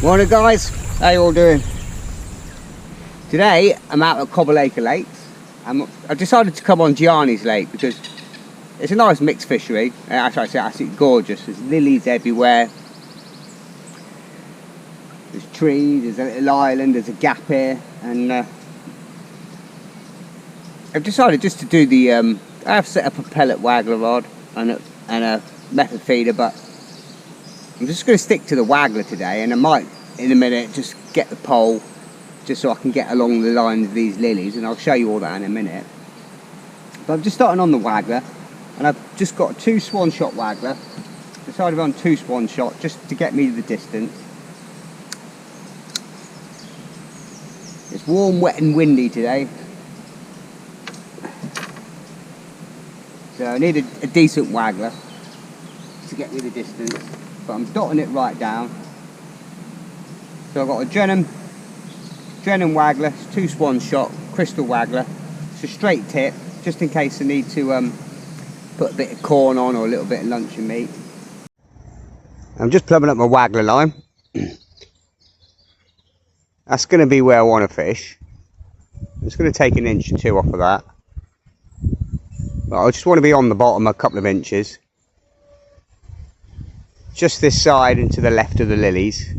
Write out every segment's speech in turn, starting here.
Morning guys, how you all doing? Today I'm out at Cobbleacre Lakes. I've decided to come on Giannis Lake because it's a nice mixed fishery. Actually, it's absolutely gorgeous. There's lilies everywhere. There's trees, there's a little island, there's a gap here, and I've decided just to do the. I have set up a pellet waggler rod and a method feeder, but I'm just going to stick to the waggler today, and I might in a minute just get the pole just so I can get along the lines of these lilies, and I'll show you all that in a minute. But I'm just starting on the waggler, and I've just got a 2 swan shot waggler. Decided on 2 swan shot just to get me the distance. It's warm, wet and windy today, so I need a decent waggler to get me the distance, but I'm dotting it right down. So I've got a Drenham waggler, it's 2 swan shot, crystal waggler. It's a straight tip, just in case I need to put a bit of corn on or a little bit of luncheon meat. I'm just plumbing up my waggler line. That's going to be where I want to fish. I'm just going to take 1 inch or 2 off of that. But I just want to be on the bottom a couple of inches. Just this side and to the left of the lilies.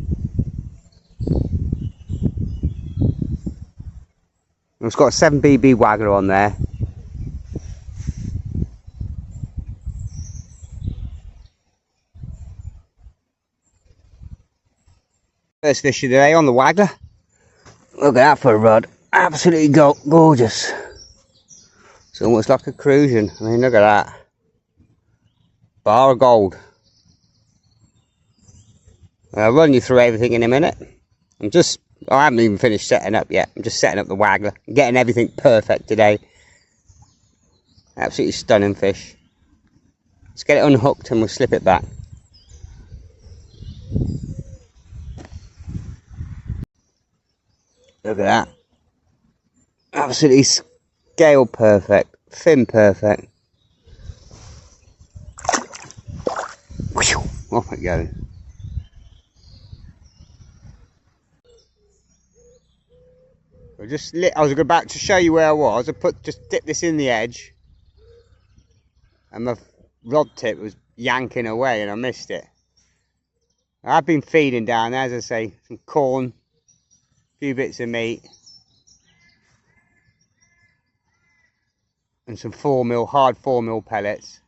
It's got a 7BB waggler on there. First fish of the day on the waggler. Look at that for a rod. Absolutely gorgeous. It's almost like a cruising. I mean, look at that. Bar of gold. I'll run you through everything in a minute. I haven't even finished setting up yet. I'm just setting up the waggler. I'm getting everything perfect today. Absolutely stunning fish. Let's get it unhooked and we'll slip it back. Look at that. Absolutely scale perfect. Fin perfect. Off it goes. I was about to show you where I was. Just dipped this in the edge, and my rod tip was yanking away, and I missed it. I've been feeding down there, as I say, some corn, a few bits of meat, and some hard 4mm pellets.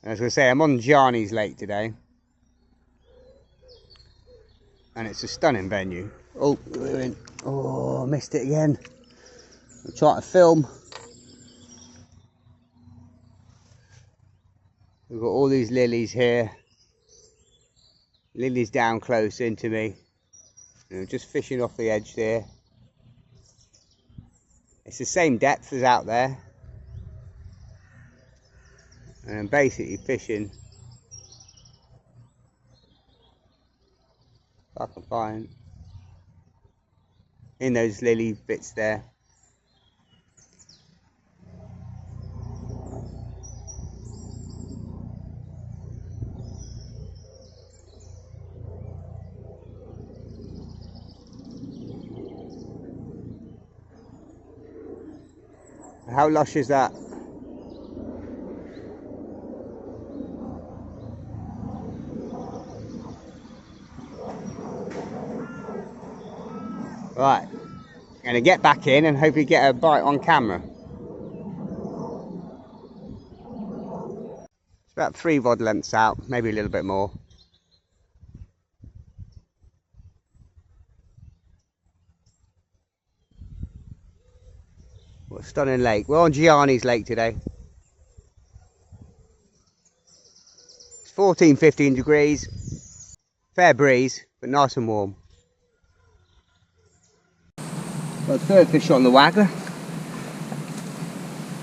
And as I say, I'm on Giannis Lake today. And it's a stunning venue. Oh, I missed it again. I'm trying to film. We've got all these lilies here. Lilies down close into me. Just fishing off the edge there. It's the same depth as out there. And I'm basically fishing. I can find in those lily bits there. How lush is that? Right, I'm going to get back in and hopefully get a bite on camera. It's about 3 rod lengths out, maybe a little bit more. What a stunning lake. We're on Giannis Lake today. It's 14-15 degrees. Fair breeze, but nice and warm. Got a 3rd fish on the waggler,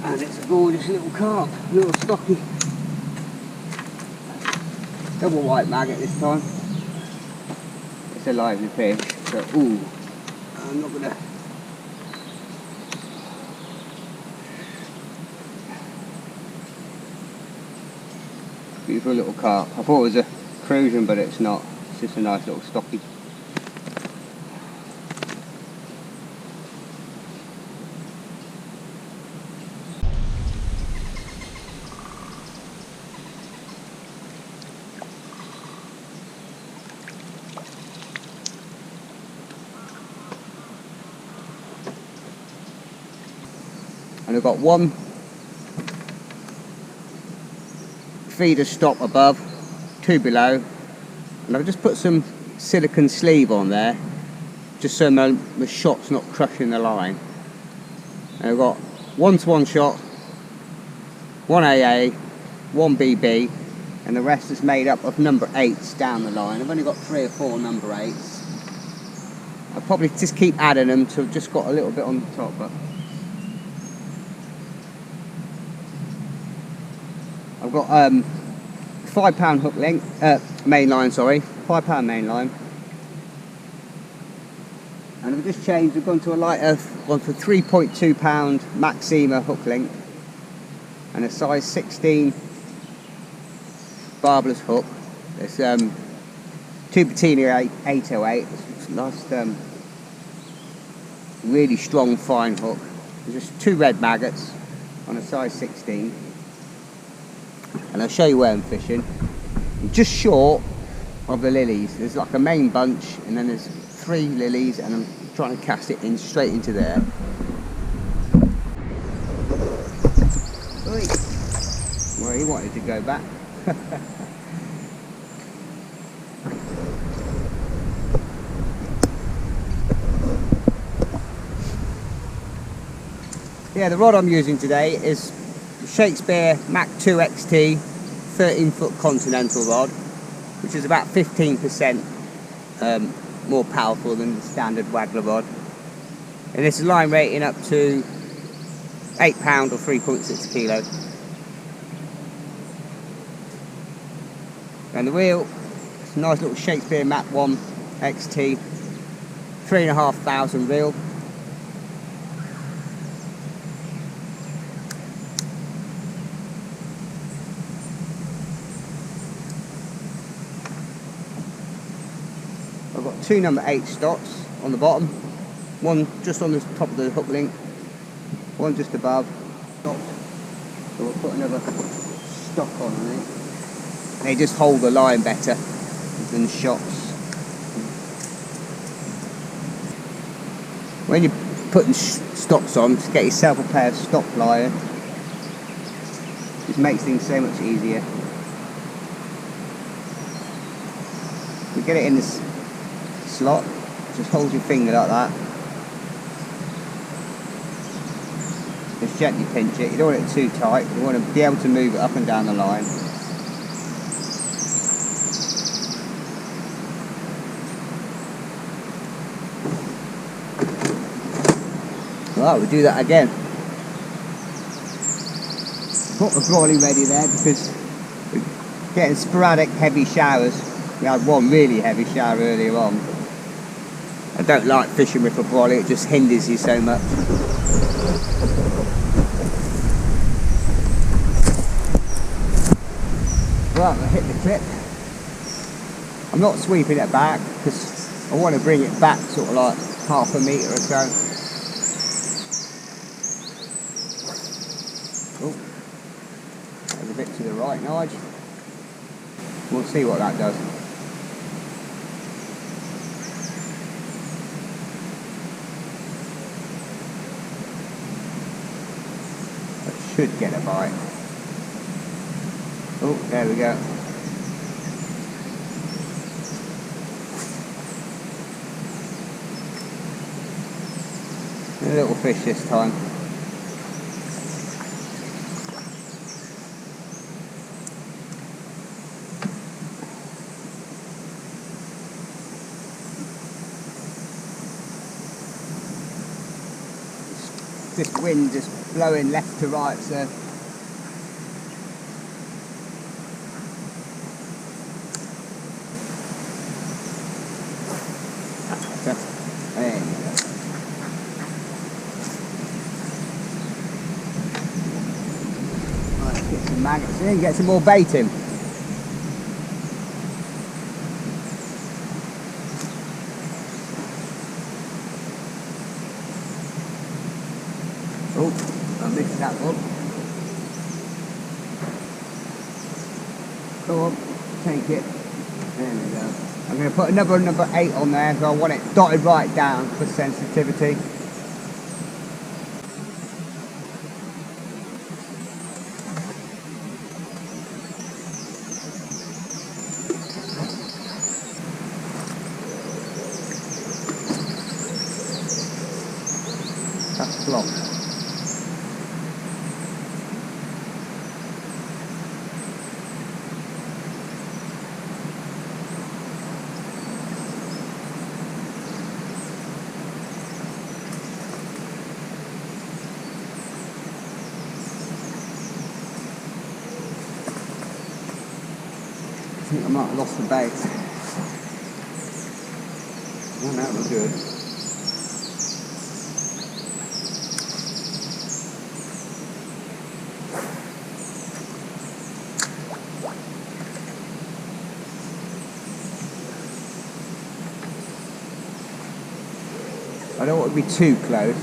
and it's a gorgeous little carp, little stocky, double white maggot this time. It's a lively fish, so I'm not gonna. Beautiful little carp. I thought it was a cruising, but it's not. It's just a nice little stocky. And I've got one feeder stop above, two below, and I've just put some silicone sleeve on there just so my shot's not crushing the line. And I've got 1-to-1 shot, one AA, one BB, and the rest is made up of number 8s down the line. I've only got 3 or 4 number 8s. I'll probably just keep adding them till I've just got a little bit on the top. But I've got £5 hook length, main line, sorry, £5 main line. And I've just changed, I've gone to a lighter one for £3.2 Maxima hook length and a size 16 barbless hook. It's Giovaninis 808. It's a nice, really strong fine hook. There's just 2 red maggots on a size 16. And I'll show you where I'm fishing. I'm just short of the lilies. There's like a main bunch and then there's 3 lilies, and I'm trying to cast it in straight into there. Oi. Well, he wanted to go back. Yeah, the rod I'm using today is Shakespeare Mach 2 XT 13-foot continental rod, which is about 15% more powerful than the standard Waggler rod. And this is line rating up to £8 or 3.6 kilo. And the reel, it's a nice little Shakespeare Mach 1 XT 3,500 reel. I've got 2 number 8 stops on the bottom, one just on the top of the hook link, one just above. So we'll put another stock on it. They just hold the line better than the shots. When you're putting stocks on, just get yourself a pair of stock pliers. Just makes things so much easier. You get it in this slot, just hold your finger like that. Just gently pinch it. You don't want it too tight. You want to be able to move it up and down the line. Right, we'll do that again. Got the brolly ready there because we're getting sporadic heavy showers. We had one really heavy shower earlier on. I don't like fishing with a brolly, it just hinders you so much. Right, I'm going to hit the clip. I'm not sweeping it back because I want to bring it back sort of like half a metre or so. Oh, that was a bit to the right, Nigel. We'll see what that does. Should get a bite. Oh, there we go. A little fish this time. This wind just blowing left to right, so there you go. Right, let's get some maggots in, get some more bait in. Oh, I missed that one. Go on, take it. There we go. I'm going to put another number 8 on there because I want it dotted right down for sensitivity. That's blocked. I think I might have lost the bait. Oh, that was good. I don't want to be too close.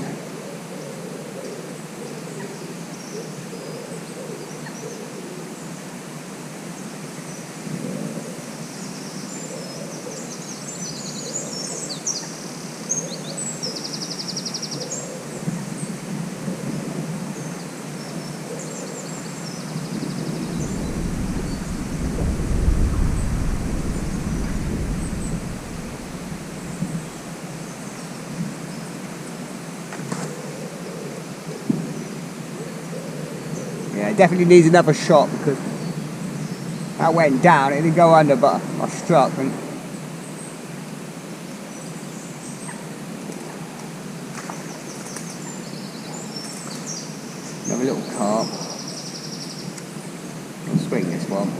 Yeah, it definitely needs another shot because that went down, it didn't go under, but I struck and another little carp. I'll swing this one.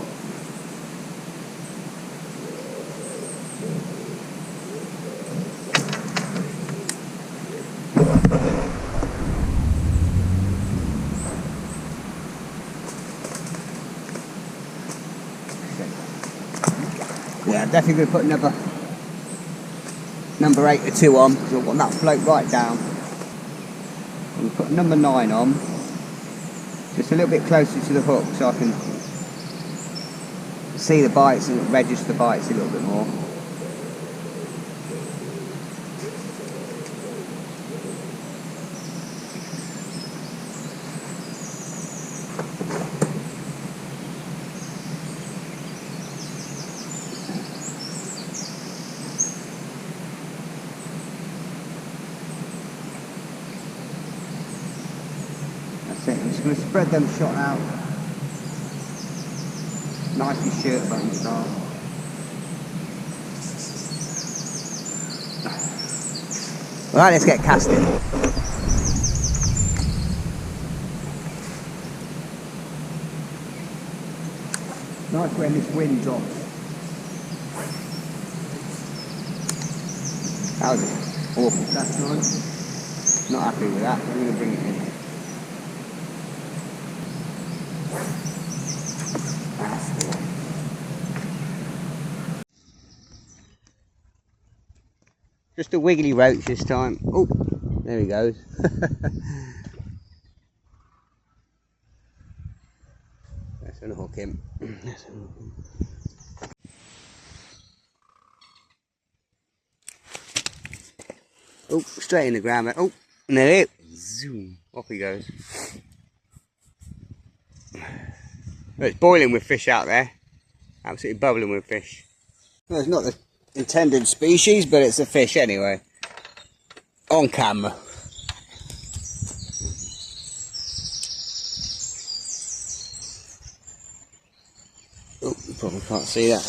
Yeah, I'm definitely going to put another number 8 or 2 on because I want that float right down. I'm going to put number 9 on, just a little bit closer to the hook so I can see the bites and register the bites a little bit more. I'm just going to spread them shot out. Nicely shirt button style. Right, let's get casting. Nice when this wind drops. That was awful cast time. Not happy with that, I'm going to bring it in. Just a wiggly roach this time. Oh, there he goes. Let's unhook him. Oh, straight in the ground. Oh, and there it is. Zoom. Off he goes. Well, it's boiling with fish out there. Absolutely bubbling with fish. Well, it's not the intended species, but it's a fish anyway. On camera. Oh, you probably can't see that.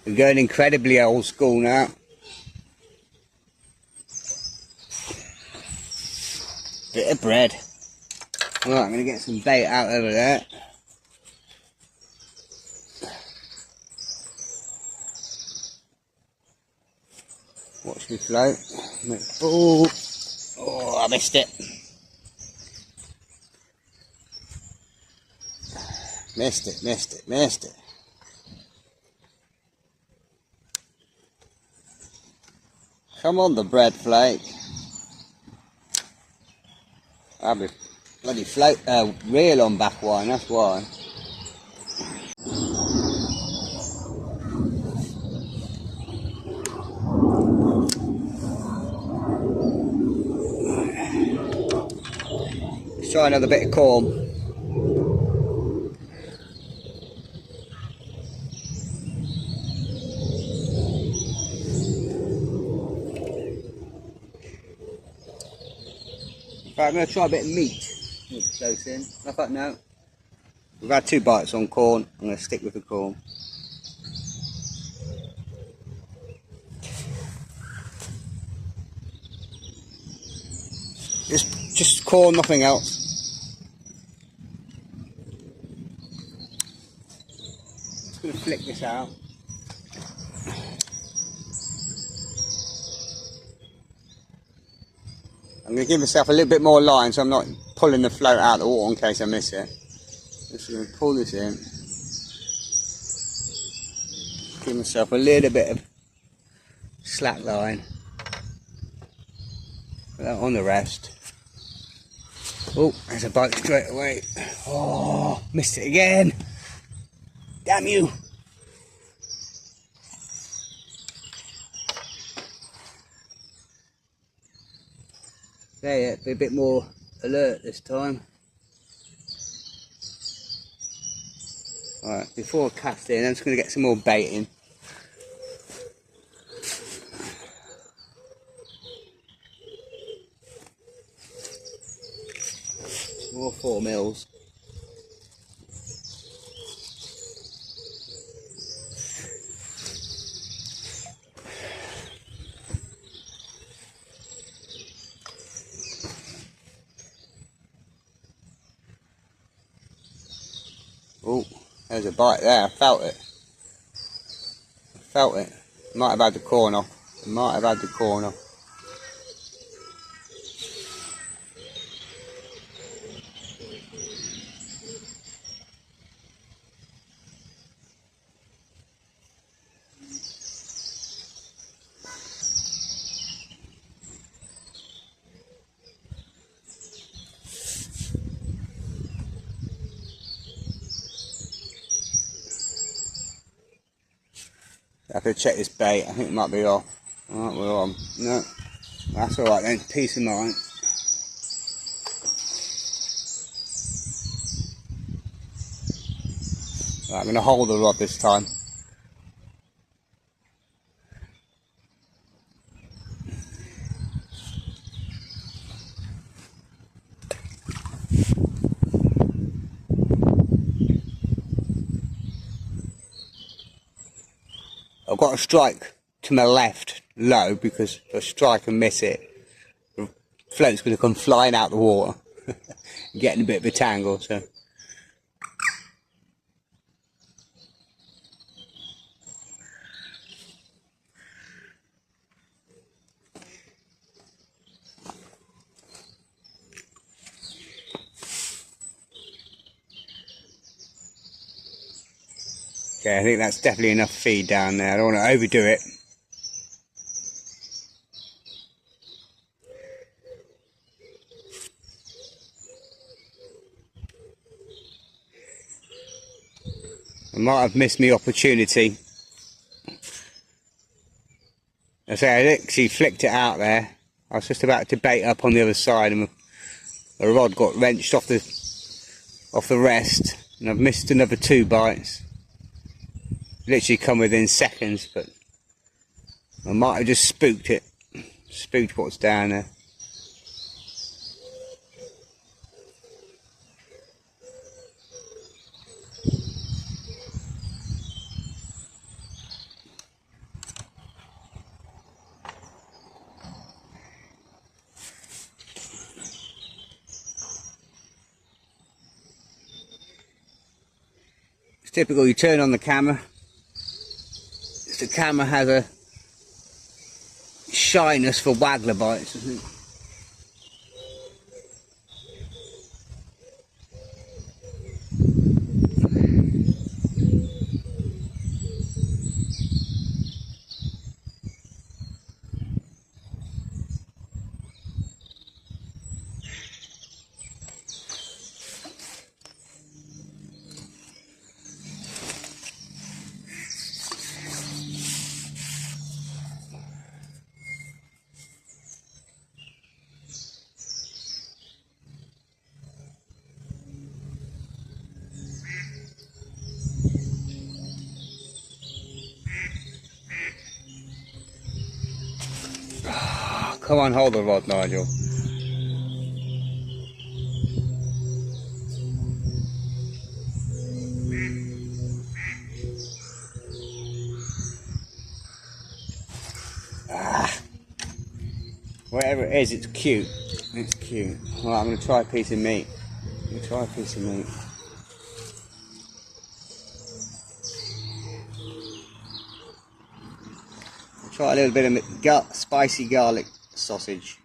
We're going incredibly old school now. Bit of bread. Right, I'm going to get some bait out over there. Watch me float. Oh, I missed it. Missed it. Come on, the bread flake. I have a bloody reel on back wine, that's why. Let's try another bit of corn. Right, I'm going to try a bit of meat. It's close in. I thought no. We've had 2 bites on corn. I'm going to stick with the corn. Just corn, nothing else. Just going to flick this out. I'm going to give myself a little bit more line so I'm not pulling the float out of the water in case I miss it. Just going to pull this in. Give myself a little bit of slack line. Put that on the rest. Oh, there's a bite straight away. Oh, missed it again. Damn you. There, yeah, be a bit more alert this time. Alright, before I cast in, I'm just going to get some more bait in. More 4 mils. Oh, there's a bite there, I felt it. Might have had the corn off. I have to check this bait, I think it might be off. Alright, we're on. No, that's alright then, peace of mind. Right, I'm going to hold the rod this time. I've got to strike to my left low because if I strike and miss it, the float's going to come flying out the water, getting a bit of a tangle. So. Okay, I think that's definitely enough feed down there. I don't want to overdo it. I might have missed my opportunity. I say I actually flicked it out there. I was just about to bait up on the other side and the rod got wrenched off the rest, and I've missed another 2 bites. Literally come within seconds, but I might have just spooked what's down there. It's typical, you turn on the camera. The camera has a shyness for waggler bites, I think. Come on, hold the rod, Nigel. Whatever it is, it's cute. It's cute. Right, I'm going to try a piece of meat. I'll try a little bit of spicy garlic sausage.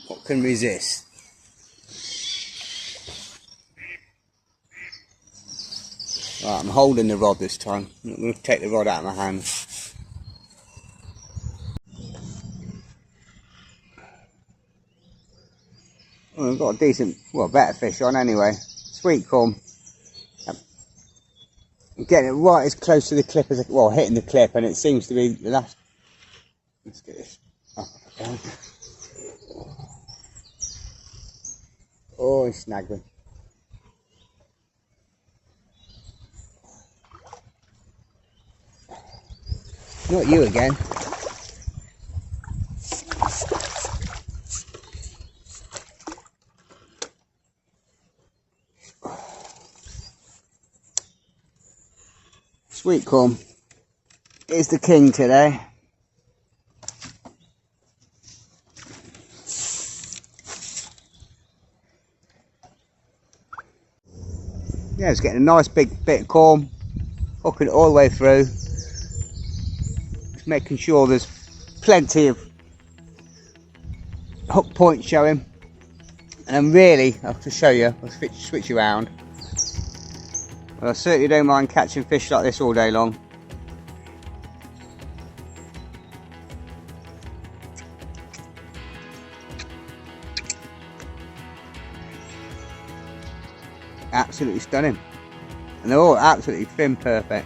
What can resist? Right, I'm holding the rod this time. I'm not going to take the rod out of my hand. Well, I've got a decent, well, better fish on anyway. Sweet corn. I'm getting it right as close to the clip as well, hitting the clip, and it seems to be the last. Let's get this up again. Oh, he snagged me. Not you again. Sweet corn is the king today. Yeah, it's getting a nice big bit of corn, hooking it all the way through. Just making sure there's plenty of hook points showing. And I'm really, I'll just show you, I'll switch around. But I certainly don't mind catching fish like this all day long. Absolutely stunning. And they're all absolutely thin perfect.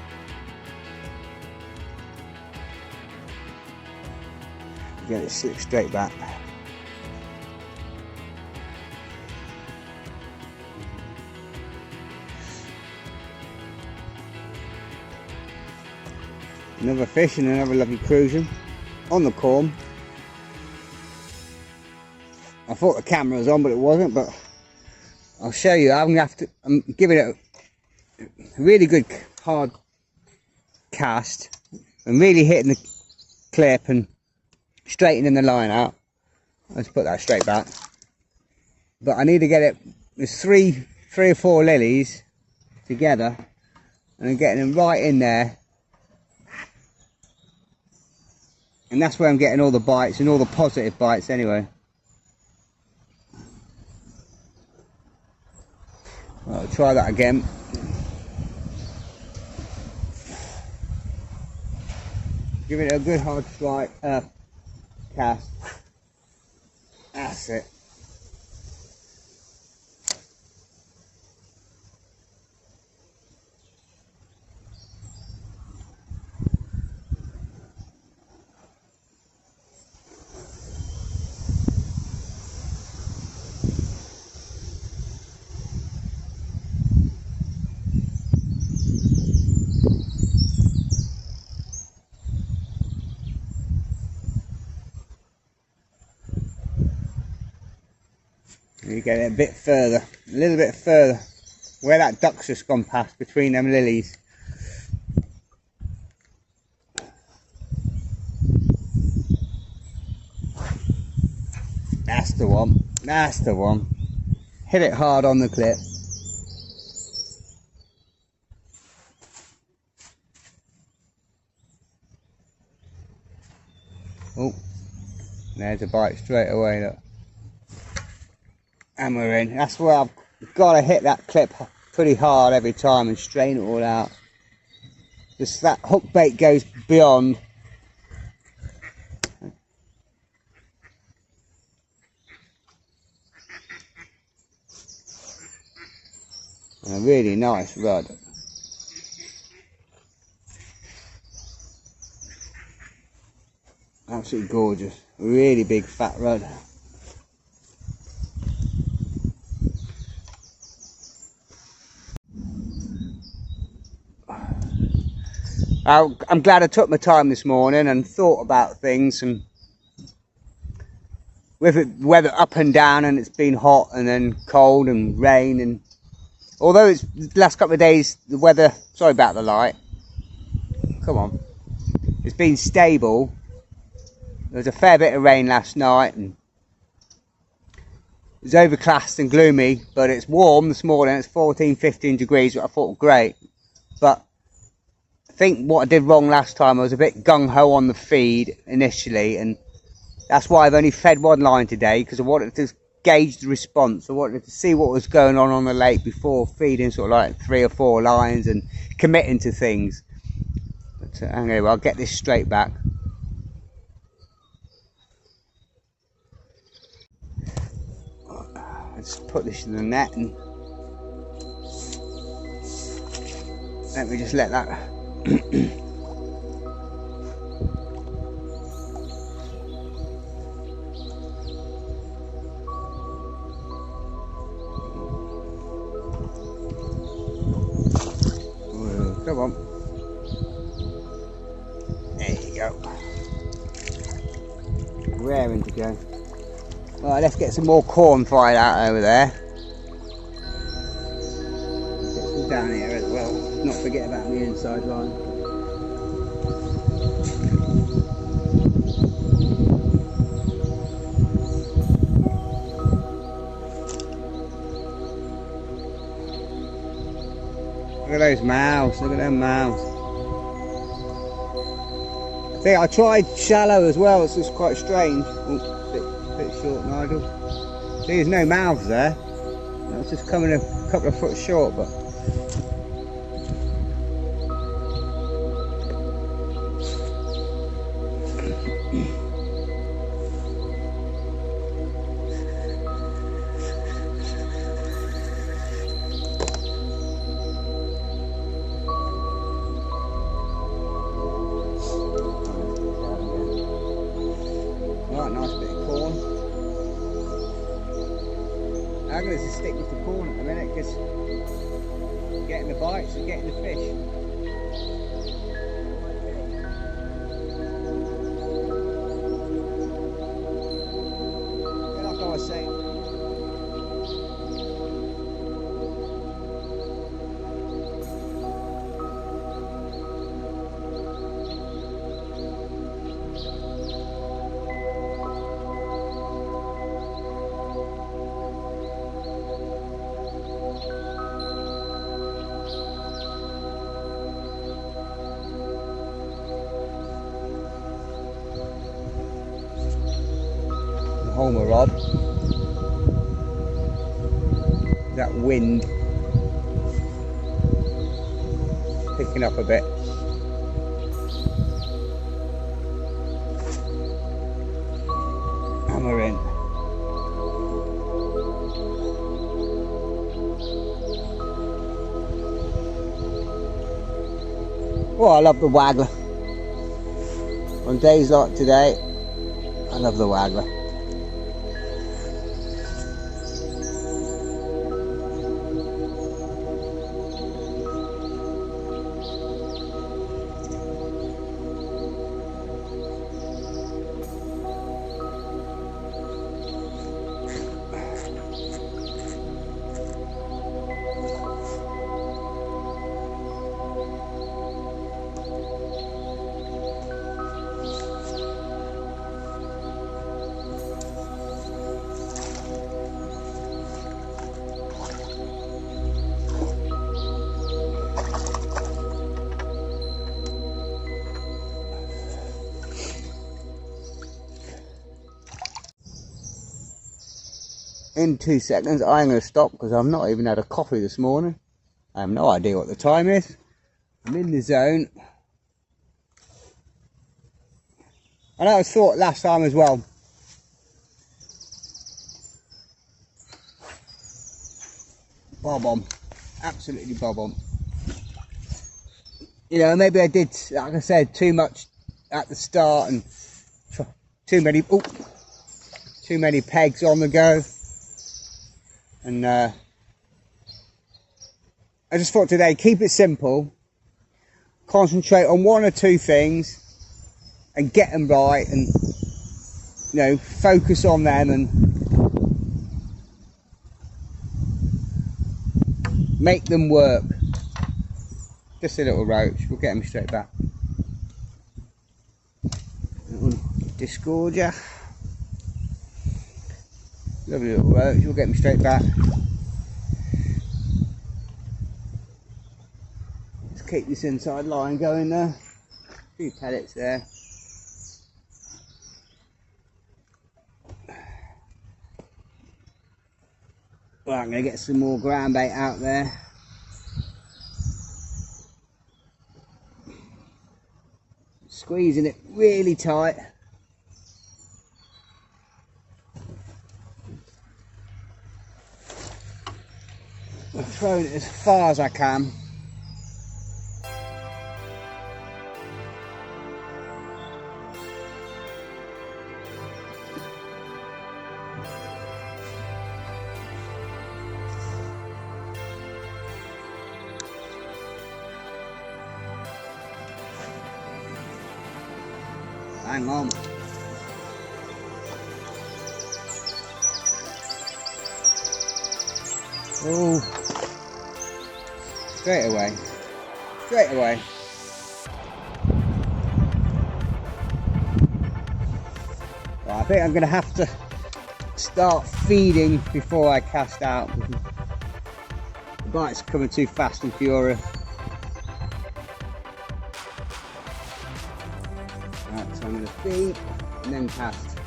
Get it slipped straight back. Another fish and another lovely cruising on the corn. I thought the camera was on, but it wasn't. But I'll show you. I'm giving it a really good hard cast. I'm really hitting the clip and straightening the line out. Let's put that straight back. But I need to get it. There's three or four lilies together, and I'm getting them right in there. And that's where I'm getting all the bites and all the positive bites anyway. I'll try that again. Give it a good hard strike, cast. That's it. You get it a bit further, a little bit further, where that duck's just gone past between them lilies. That's the one, that's the one. Hit it hard on the clip. Oh, there's a bite straight away, look. And we're in. That's where I've got to hit that clip pretty hard every time and strain it all out. Just that hook bait goes beyond. And a really nice rod. Absolutely gorgeous. Really big fat rod. I'm glad I took my time this morning and thought about things, and with it weather up and down, and it's been hot and then cold and rain, and although it's the last couple of days the weather, sorry about the light, come on, it's been stable. There was a fair bit of rain last night and it was overcast and gloomy, but it's warm this morning. It's 14-15 degrees, which I thought was great. But I think what I did wrong last time, I was a bit gung-ho on the feed initially, and that's why I've only fed one line today, because I wanted to gauge the response. I wanted to see what was going on the lake before feeding sort of like 3 or 4 lines and committing to things. But anyway, I'll get this straight back. Just put this in the net and let me just let that come on, there you go, raring to go. Right, let's get some more corn fried out over there. Get some down here as well. Not forget about the inside line. Look at those mouths, look at them mouths. I think I tried shallow as well, it's just quite strange. Ooh, bit short, Nigel. See, there's no mouths there. That's just coming a couple of foot short, but right, nice bit of corn. I'm going to stick with the corn at the minute, because getting the bites and getting the fish. Like I was saying, Homer rod, that wind picking up a bit. Hammer in. Oh, I love the waggler. On days like today, I love the waggler. In 2 seconds I'm going to stop, because I've not even had a coffee this morning. I have no idea what the time is. I'm in the zone. And I thought last time as well, bob on, absolutely bob on. You know, maybe I did, like I said, too much at the start and too many pegs on the go. And I just thought today, keep it simple, concentrate on one or two things and get them right, and you know, focus on them and make them work. Just a little roach, we'll get them straight back. Little disgorger. Lovely little roach, we'll get them straight back. Let's keep this inside line going there. A few pellets there. Well, I'm going to get some more ground bait out there. Squeezing it really tight. I'm throwing it as far as I can. Hang on. Oh, straight away. Straight away. Well, I think I'm going to have to start feeding before I cast out, because the bite's coming too fast and furious. Right, so I'm going to feed and then cast.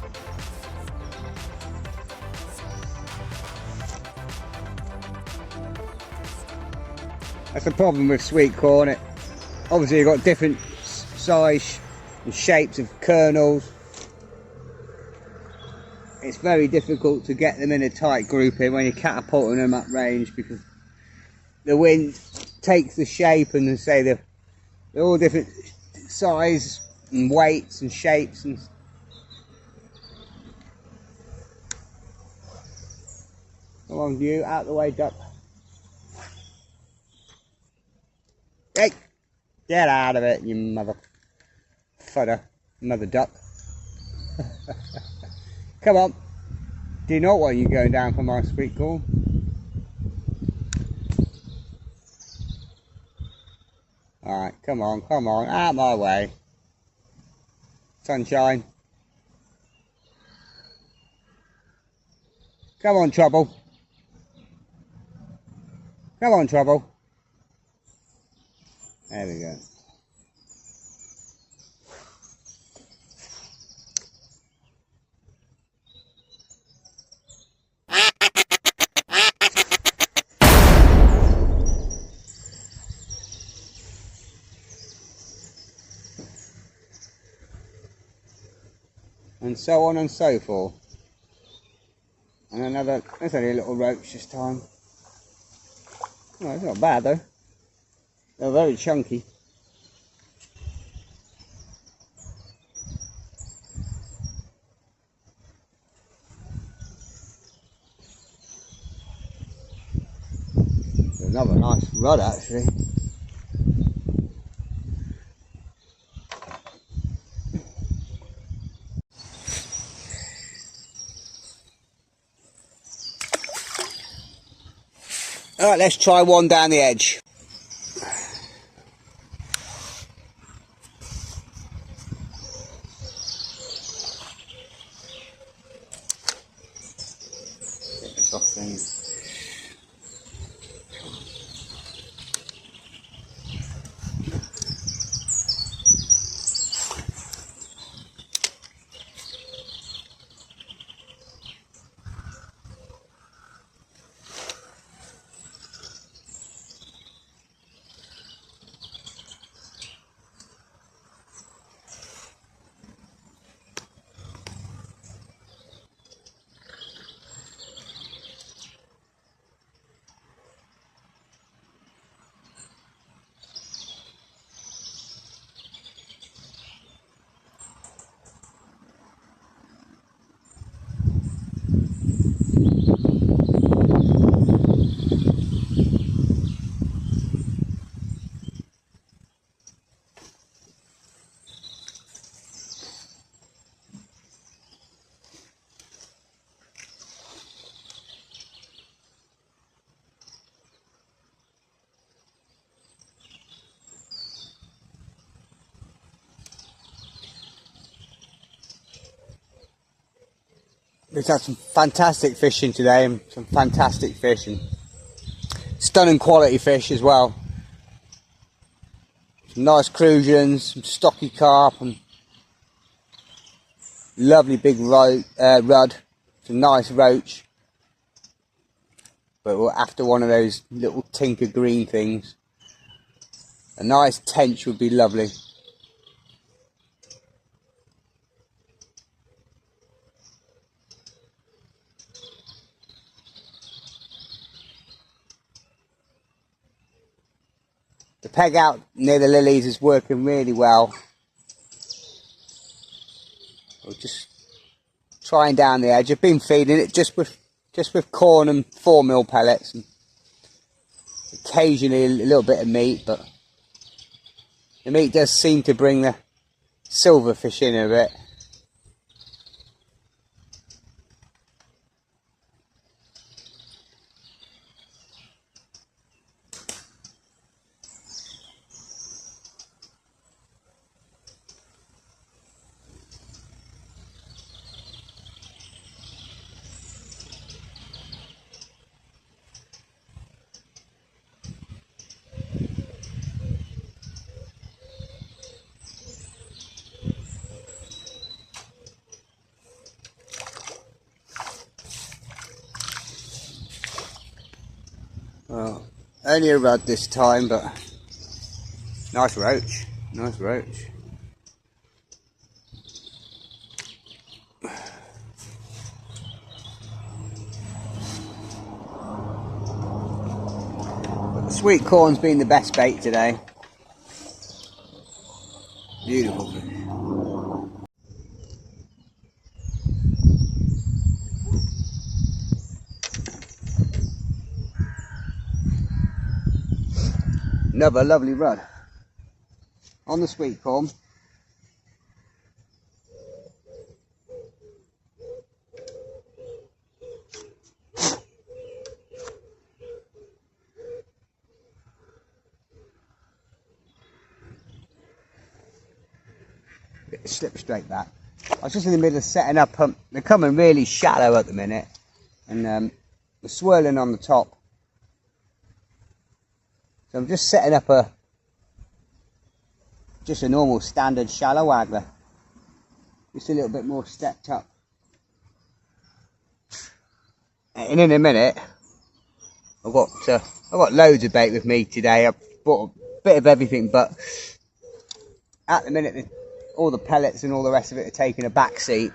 That's the problem with sweet corn. Obviously you've got different size and shapes of kernels. It's very difficult to get them in a tight grouping when you're catapulting them at range, because the wind takes the shape, and say they're all different size and weights and shapes. And come on, you out the way, duck. Hey, get out of it, you mother fudder, mother duck. Come on. Do you not want you going down for my sweet corn? Alright, come on, out my way. Sunshine. Come on, Trouble. Come on, Trouble. There we go. And so on and so forth. And another, there's only a little roach this time. Oh, it's not bad though. They're very chunky. There's another nice rod actually. Alright, let's try one down the edge. Get this off then. We've had some fantastic fishing today, and some fantastic fish, and stunning quality fish as well. Some nice crucians, some stocky carp, and lovely big rudd, some nice roach. But we're after one of those little tinker green things. A nice tench would be lovely. The peg out near the lilies is working really well. We're just trying down the edge. I've been feeding it just with corn and 4mm pellets, and occasionally a little bit of meat, but the meat does seem to bring the silverfish in a bit. Well, only a rudd this time, but nice roach, nice roach. But the sweet corn's been the best bait today. Beautiful fish. Another lovely rudd on the sweet corn. Slip straight back. I was just in the middle of setting up. They're coming really shallow at the minute, and they're swirling on the top. So I'm just setting up a normal standard shallow waggler, just a little bit more stepped up. And in a minute, I've got loads of bait with me today. I've bought a bit of everything, but at the minute, all the pellets and all the rest of it are taking a back seat.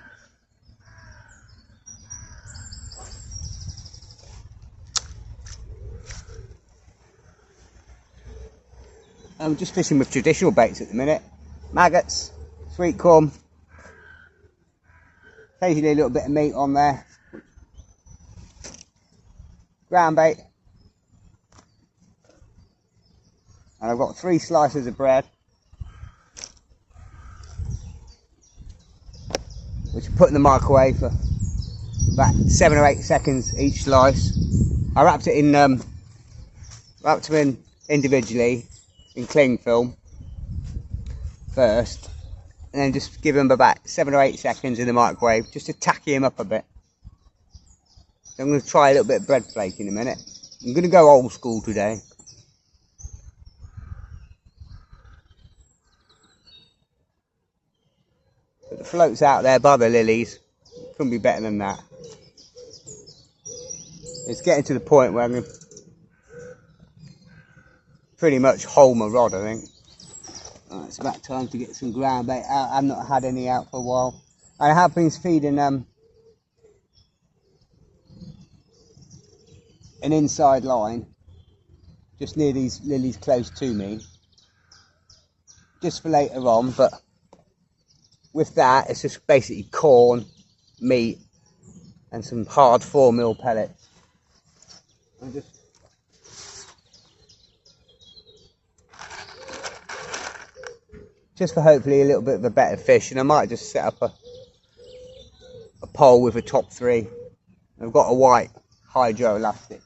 I'm just fishing with traditional baits at the minute. Maggots, sweet corn, occasionally a little bit of meat on there. Ground bait. And I've got 3 slices of bread, which I put in the microwave for about 7 or 8 seconds each slice. I wrapped them in individually in cling film first, and then just give them about 7 or 8 seconds in the microwave just to tacky them up a bit. So I'm going to try a little bit of bread flake in a minute. I'm going to go old school today. But the float's out there by the lilies. Couldn't be better than that. It's getting to the point where I'm going to pretty much hold my rod, I think. It's about time to get some ground bait out. I've not had any out for a while. I have been feeding an inside line just near these lilies close to me, just for later on, but with that it's just basically corn, meat and some hard 4mm pellets. I'm just for hopefully a little bit of a better fish, and I might just set up a pole with a top 3. I've got a white hydro elastic.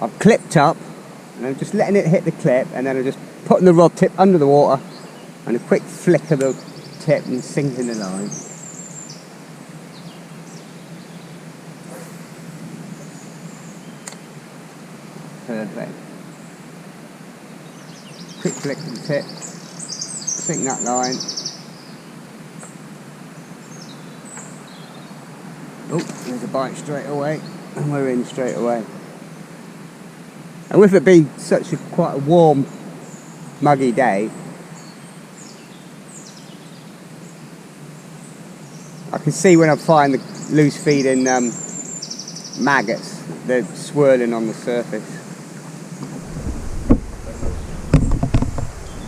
I've clipped up and I'm just letting it hit the clip, and then I'm just putting the rod tip under the water and a quick flick of the tip and sinking the line. Perfect. Quick flick of the tip, sink that line. Oh, there's a bite straight away, and we're in straight away. And with it being such quite a warm, muggy day, I can see when I find the loose feeding maggots, they're swirling on the surface.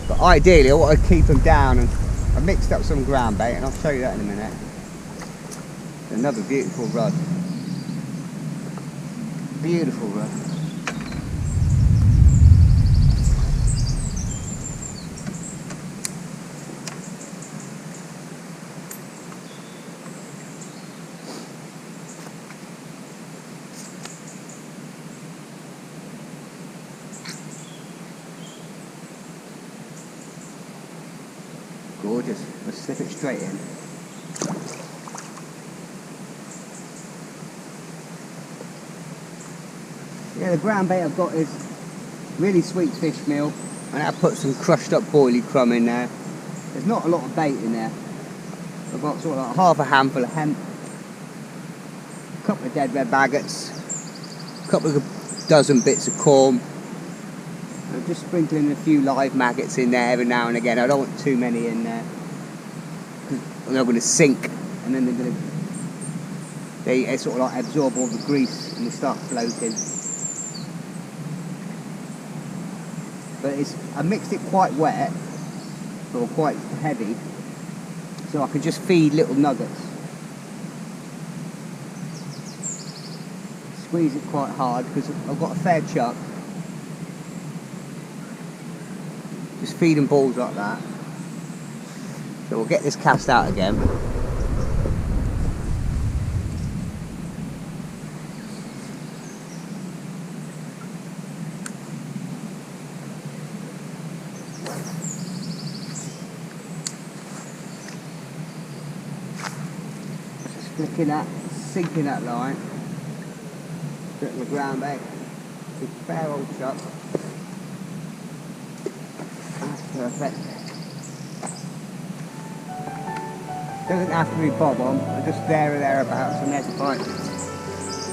But ideally, I want to keep them down, and I mixed up some ground bait, and I'll show you that in a minute. Another beautiful rod. Beautiful rod. Gorgeous. Let's slip it straight in. Yeah, the ground bait I've got is really sweet fish meal, and I've put some crushed up boilie crumb in there. There's not a lot of bait in there. I've got sort of like half a handful of hemp, a couple of dead red maggots, a couple of dozen bits of corn. I'm just sprinkling a few live maggots in there every now and again. I don't want too many in there, because they're going to sink, and then they're going to, they sort of like absorb all the grease and they start floating. But I mixed it quite wet, or quite heavy, so I can just feed little nuggets. Squeeze it quite hard because I've got a fair chuck. Just feeding balls like that. So we'll get this cast out again. Just flicking that, sinking that line. Putting the ground bait. It's a fair old chuck. Perfect. Doesn't have to be bob on, just there or thereabouts, and there's a bite.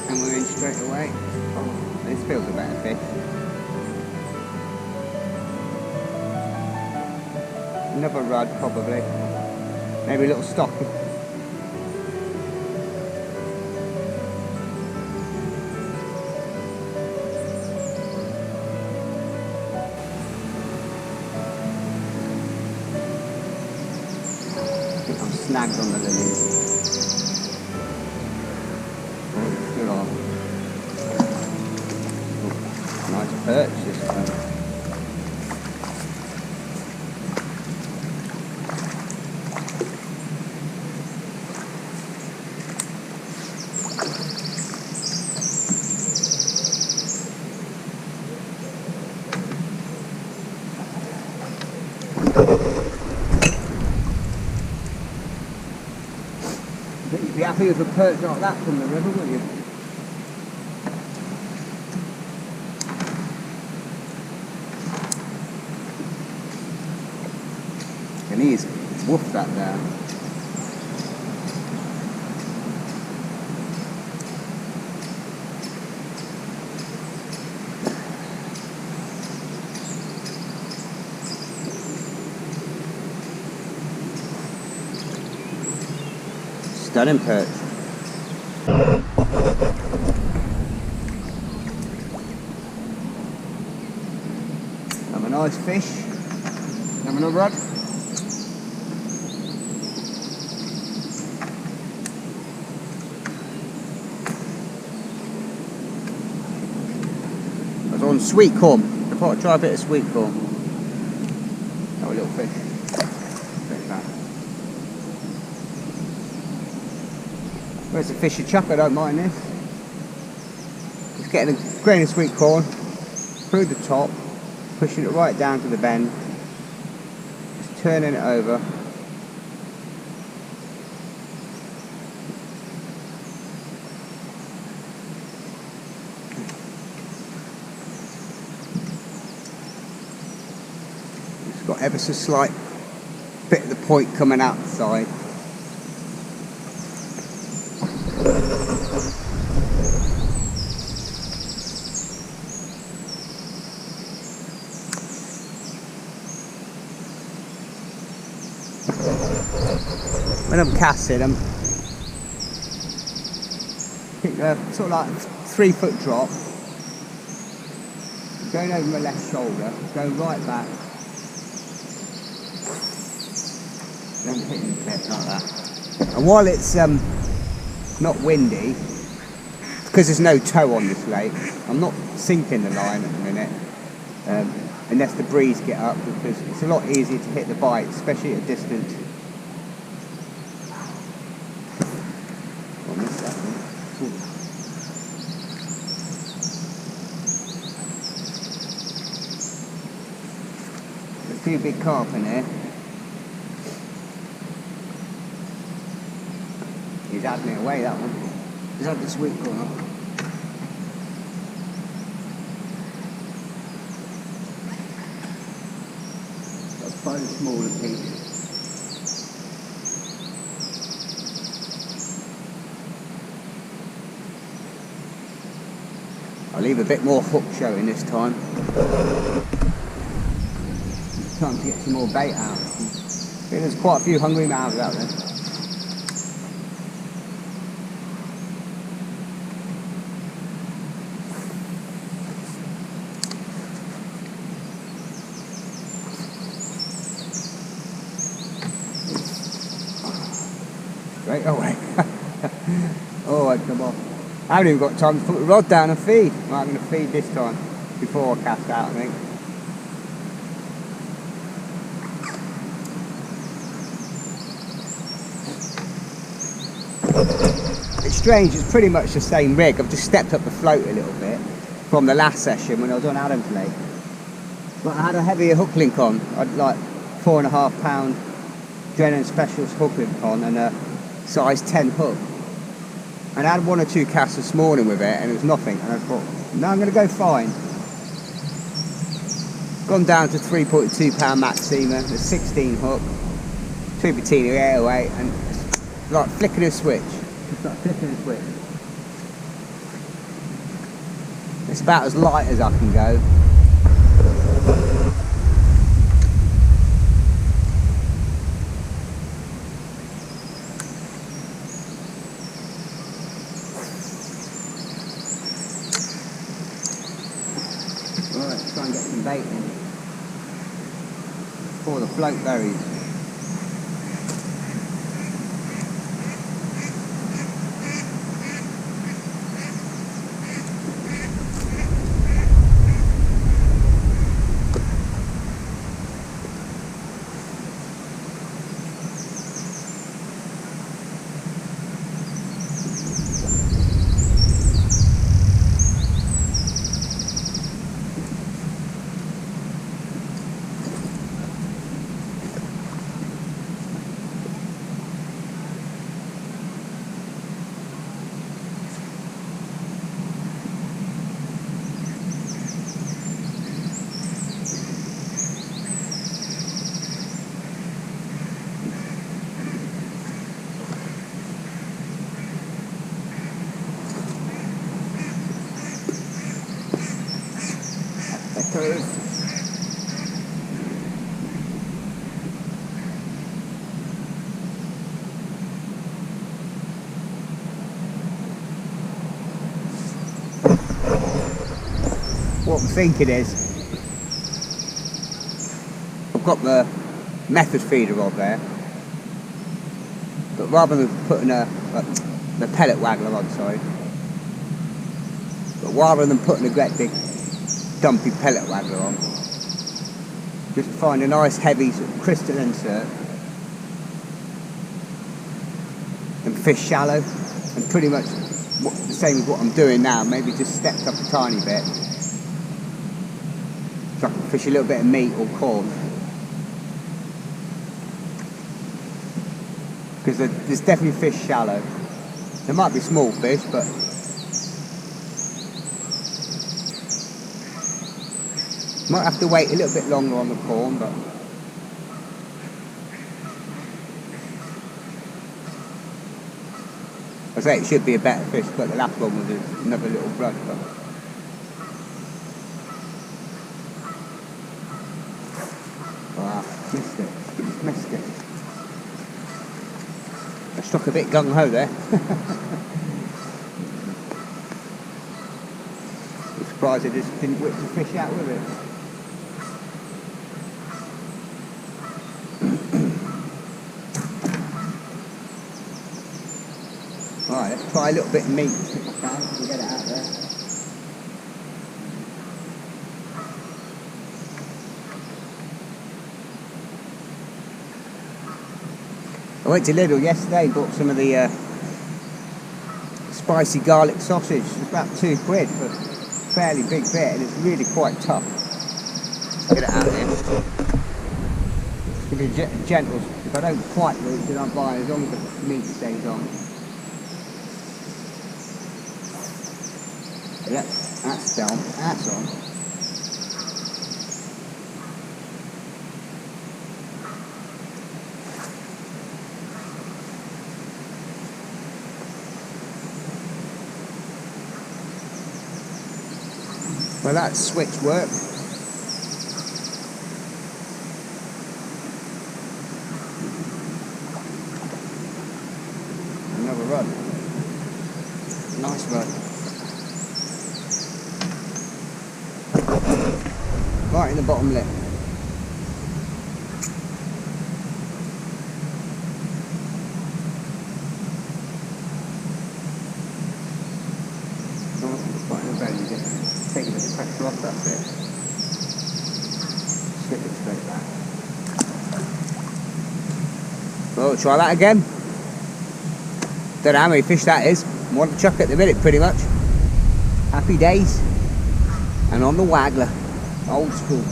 And we're in straight away. Oh, this feels a better fish. Another rod probably. Maybe a little stocky. I'm snagged on the lilies. Oh, good on. Oh, nice perch this time. You'd be happy with a perch like that from the river, wouldn't you? And he's woofed that down. Stunning perch. Have a nice fish. Have another rod. I was on sweet corn. I thought I'd try a bit of sweet corn. Have a little fish. Take that. Where's the fishy chuck? I don't mind this. It's getting a grain of sweet corn through the top, pushing it right down to the bend, just turning it over. It's got ever so slight bit of the point coming out the side. When I'm casting, I'm sort of like 3 foot drop, going over my left shoulder, going right back, then hitting the cliff like that. And while it's not windy, because there's no tow on this lake, I'm not sinking the line at the minute, unless the breeze get up, because it's a lot easier to hit the bite, especially at a distance. A few big carp in here. He's had me away, that one. He's had the sweet corner. I'll find a smaller piece. I'll leave a bit more hook showing this time. Time to get some more bait out. I think there's quite a few hungry mouths out there. Straight away. Oh, I come off. I haven't even got time to put the rod down and feed. Well, I'm going to feed this time before I cast out, I think. It's strange, it's pretty much the same rig. I've just stepped up the float a little bit from the last session when I was on Adams Lake. But I had a heavier hook link on. I'd like 4.5 pound Drennan Specials hook link on and a size 10 hook. And I had 1 or 2 casts this morning with it and it was nothing. And I thought, no, I'm going to go fine. Gone down to 3.2 pound Maxima, a 16 hook, 2 Patini 808, and it's like flicking a switch. It's like flicking a switch. It's about as light as I can go. Right, let's try and get some bait in before the float buries. What I'm thinking is, I've got the method feeder rod there, but rather than putting the pellet waggler on, sorry, but rather than putting a great big dumpy pellet waggler on, just find a nice heavy sort of crystal insert and fish shallow and pretty much the same as what I'm doing now, maybe just stepped up a tiny bit. So I can fish a little bit of meat or corn. Because there's definitely fish shallow. There might be small fish, but might have to wait a little bit longer on the corn, but I say it should be a better fish, but the last one was another little brush. But wow, missed it. I struck a bit gung-ho there. I'm surprised I just didn't whip the fish out with it. Right, let's try a little bit of meat if I can get it out there. I went to Lidl yesterday and bought some of the spicy garlic sausage. It's about £2 for a fairly big bit, and it's really quite tough. Let's get it out there. It's going to be gentle. If I don't quite lose it, I'm buying as long as the meat stays on. Yep, that's down, that's on. Well, that switch worked. Another run. Nice run. Right in the bottom lip. Right in the belly, just taking the pressure off that bit. Slip it straight back. Well, try that again. Don't know how many fish that is. One to chuck at the minute, pretty much. Happy days. And on the Waggler. Old school.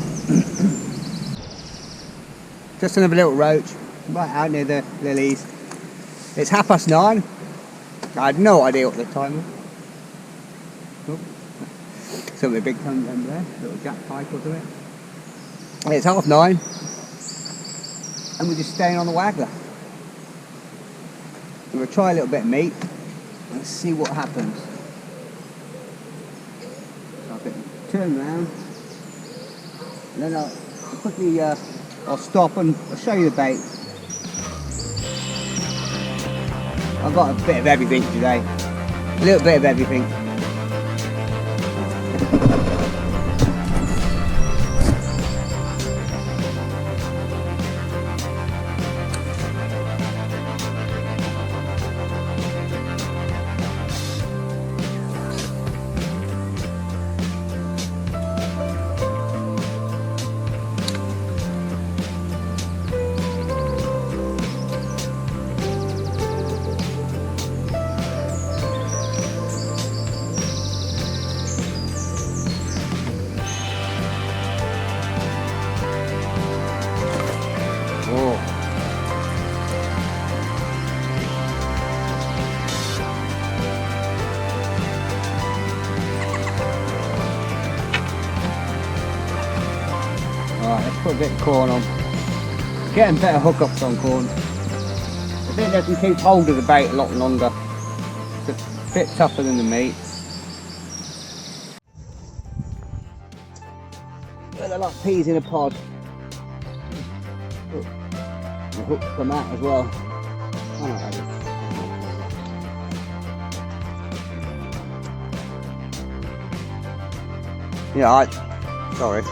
Just another little roach right out near the lilies. It's 9:30. I had no idea what the time was. Oh. Some of the big tons under there, little jack pike or something. It's 9:30 and we're just staying on the Waggler. We'll try a little bit of meat and see what happens. So I can turn around. And then I'll quickly I'll stop and I'll show you the bait. I've got a bit of everything today. A little bit of everything. Alright, let's put a bit of corn on. Getting better hookups on corn. I think they can keep hold of the bait a lot longer. It's a bit tougher than the meat. But they're like peas in a pod. Look, the hooks come out as well. I don't have it. Yeah, sorry.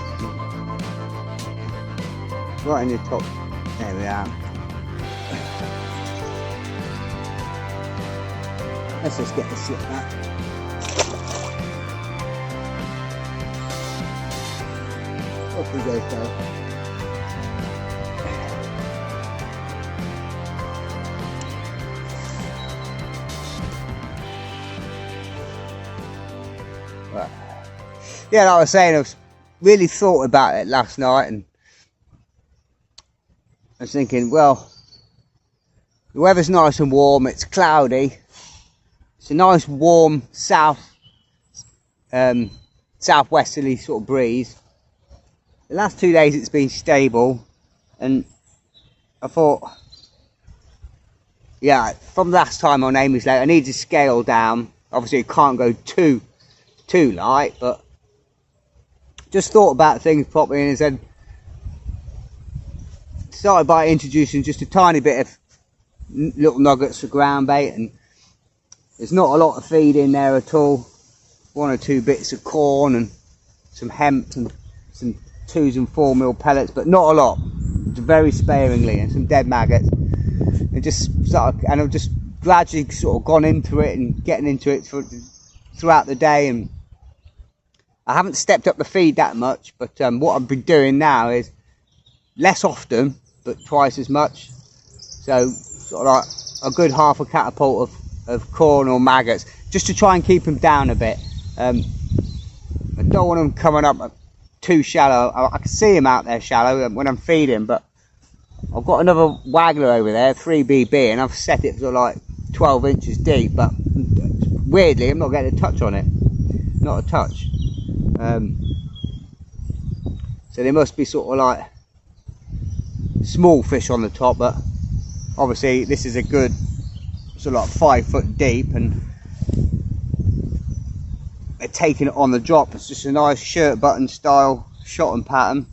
Right in the top. There we are. Let's just get the slip back. Off we go, Phil. yeah, like I was saying, I was really thought about it last night, and I was thinking, well, the weather's nice and warm, it's cloudy, it's a nice warm southwesterly sort of breeze. The last 2 days it's been stable, and I thought, yeah, from last time on Giovaninis Lake, I need to scale down. Obviously, it can't go too light, but just thought about things properly, and said, started by introducing just a tiny bit of little nuggets of ground bait, and there's not a lot of feed in there at all. 1 or 2 bits of corn and some hemp and some 2 and 4 mil pellets, but not a lot, very sparingly, and some dead maggots. And I've just gradually sort of gone into it and getting into it throughout the day, and I haven't stepped up the feed that much, but what I've been doing now is less often, but twice as much. So sort of like a good half a catapult of corn or maggots, just to try and keep them down a bit. I don't want them coming up too shallow. I can see them out there shallow when I'm feeding, but I've got another Waggler over there, 3BB, and I've set it for like 12 inches deep, but weirdly I'm not getting a touch on it, not a touch. So they must be sort of like small fish on the top, but obviously this is a good sort of like 5 foot deep, and they're taking it on the drop. It's just a nice shirt button style shot and pattern.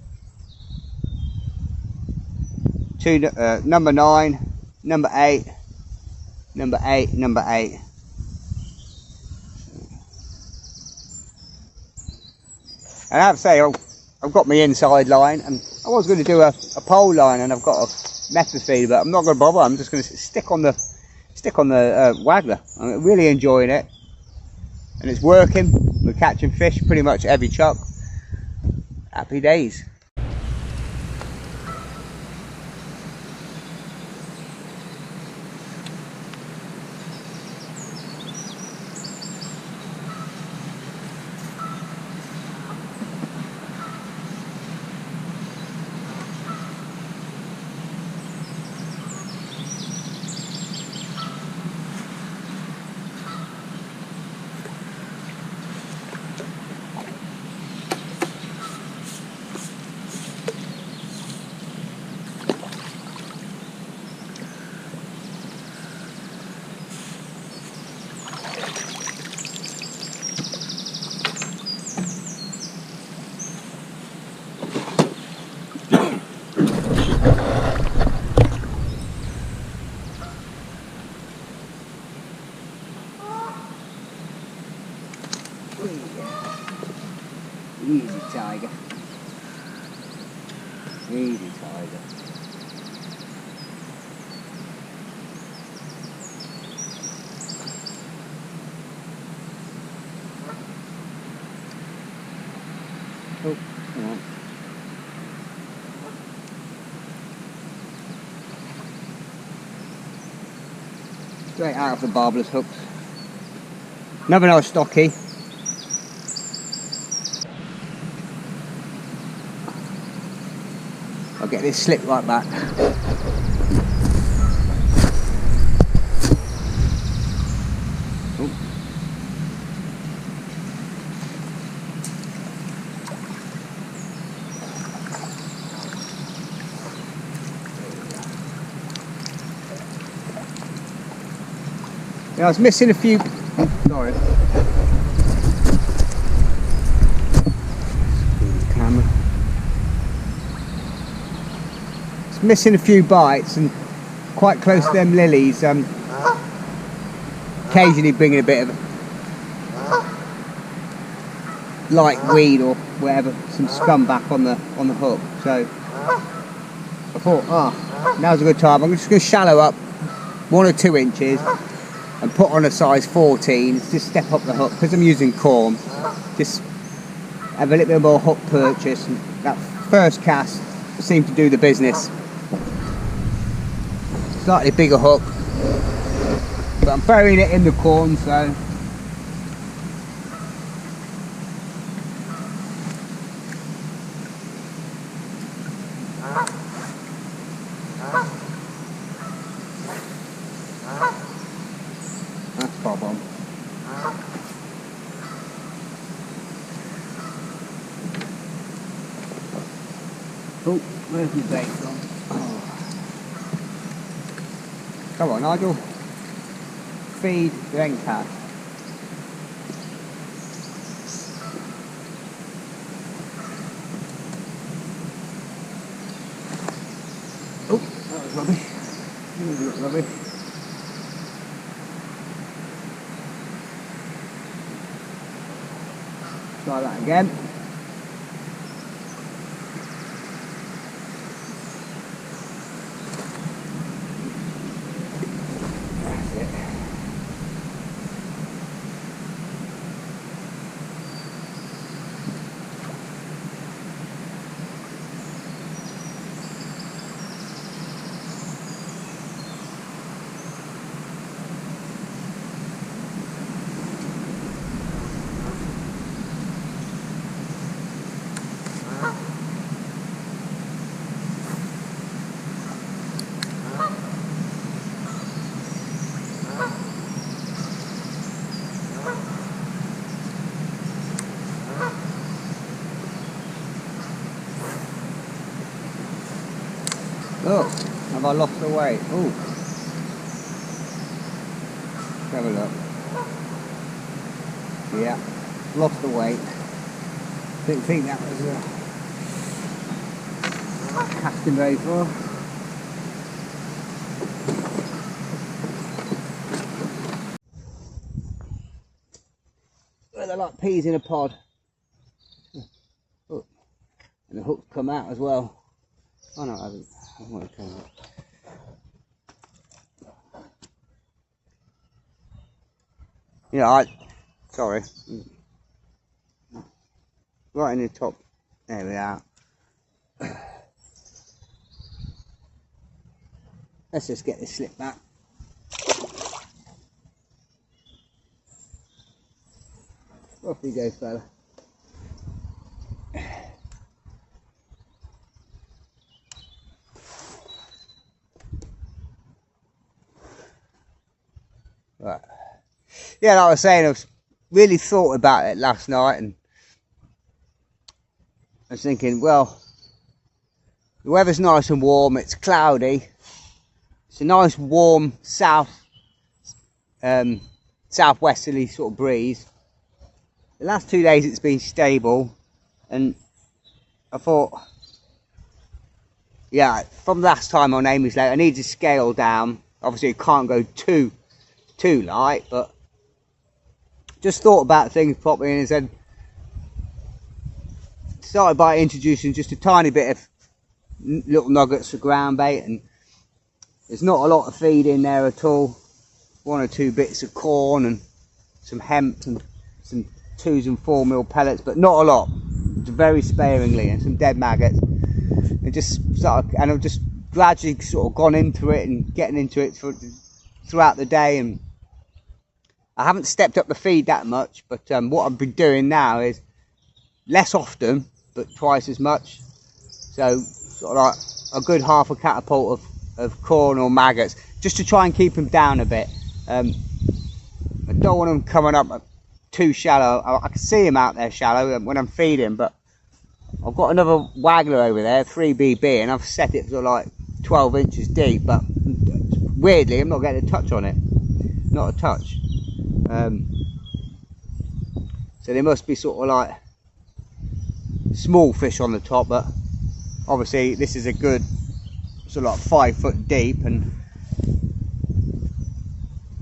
Number 9, number 8, number 8, number 8. And I have to say, I've got my inside line, and I was going to do a pole line, and I've got a method feeder, but I'm not going to bother. I'm just going to stick on the Waggler. I'm really enjoying it, and it's working. We're catching fish pretty much every chuck. Happy days. Easy tiger. Easy tiger. Oh, come on. Straight out of the barbless hooks. Another nice stocky. I'll get this slip right back. Oh. Yeah, I was missing a few. Sorry. Camera. Missing a few bites and quite close to them lilies. Occasionally bringing a bit of light weed or whatever, some scum back on the hook. So I thought, now's a good time. I'm just going to shallow up 1 or 2 inches and put on a size 14. Just step up the hook because I'm using corn. Just have a little bit more hook purchase, and that first cast seemed to do the business. Slightly bigger hook, but I'm burying it in the corn, so Where's my bait gone? Oh. Come on, Nigel. Feed, then cast. Oh, that was rubbish. That was rubbish. Try that again. That's it. Look, have I lost the weight? Oh, have a look. Yeah, lost the weight. Didn't think that was casting very far. Well, they're like peas in a pod. Oh, and the hook's come out as well. Oh no, I haven't. I want to come out. Yeah, sorry. Right in the top. There we are. Let's just get this slip back. Off you go, fella. Right. Yeah, like I was saying, I've really thought about it last night, and I was thinking, well, the weather's nice and warm, it's cloudy, it's a nice warm southwesterly sort of breeze. The last 2 days it's been stable, and I thought, yeah, from last time on Giovaninis Lake, I need to scale down. Obviously, it can't go too light, but just thought about things properly and said, started by introducing just a tiny bit of little nuggets for ground bait, and there's not a lot of feed in there at all. 1 or 2 bits of corn and some hemp and some 2 and 4 mil pellets, but not a lot, very sparingly, and some dead maggots. And just started, and I've just gradually sort of gone into it and getting into it throughout the day, and I haven't stepped up the feed that much, but what I've been doing now is less often, but twice as much. So sort of like a good half a catapult of corn or maggots, just to try and keep them down a bit. I don't want them coming up too shallow. I can see them out there shallow when I'm feeding, but I've got another Waggler over there, 3BB, and I've set it for like 12 inches deep, but weirdly I'm not getting a touch on it, not a touch. So they must be sort of like small fish on the top, but obviously this is a good sort of like 5 foot deep, and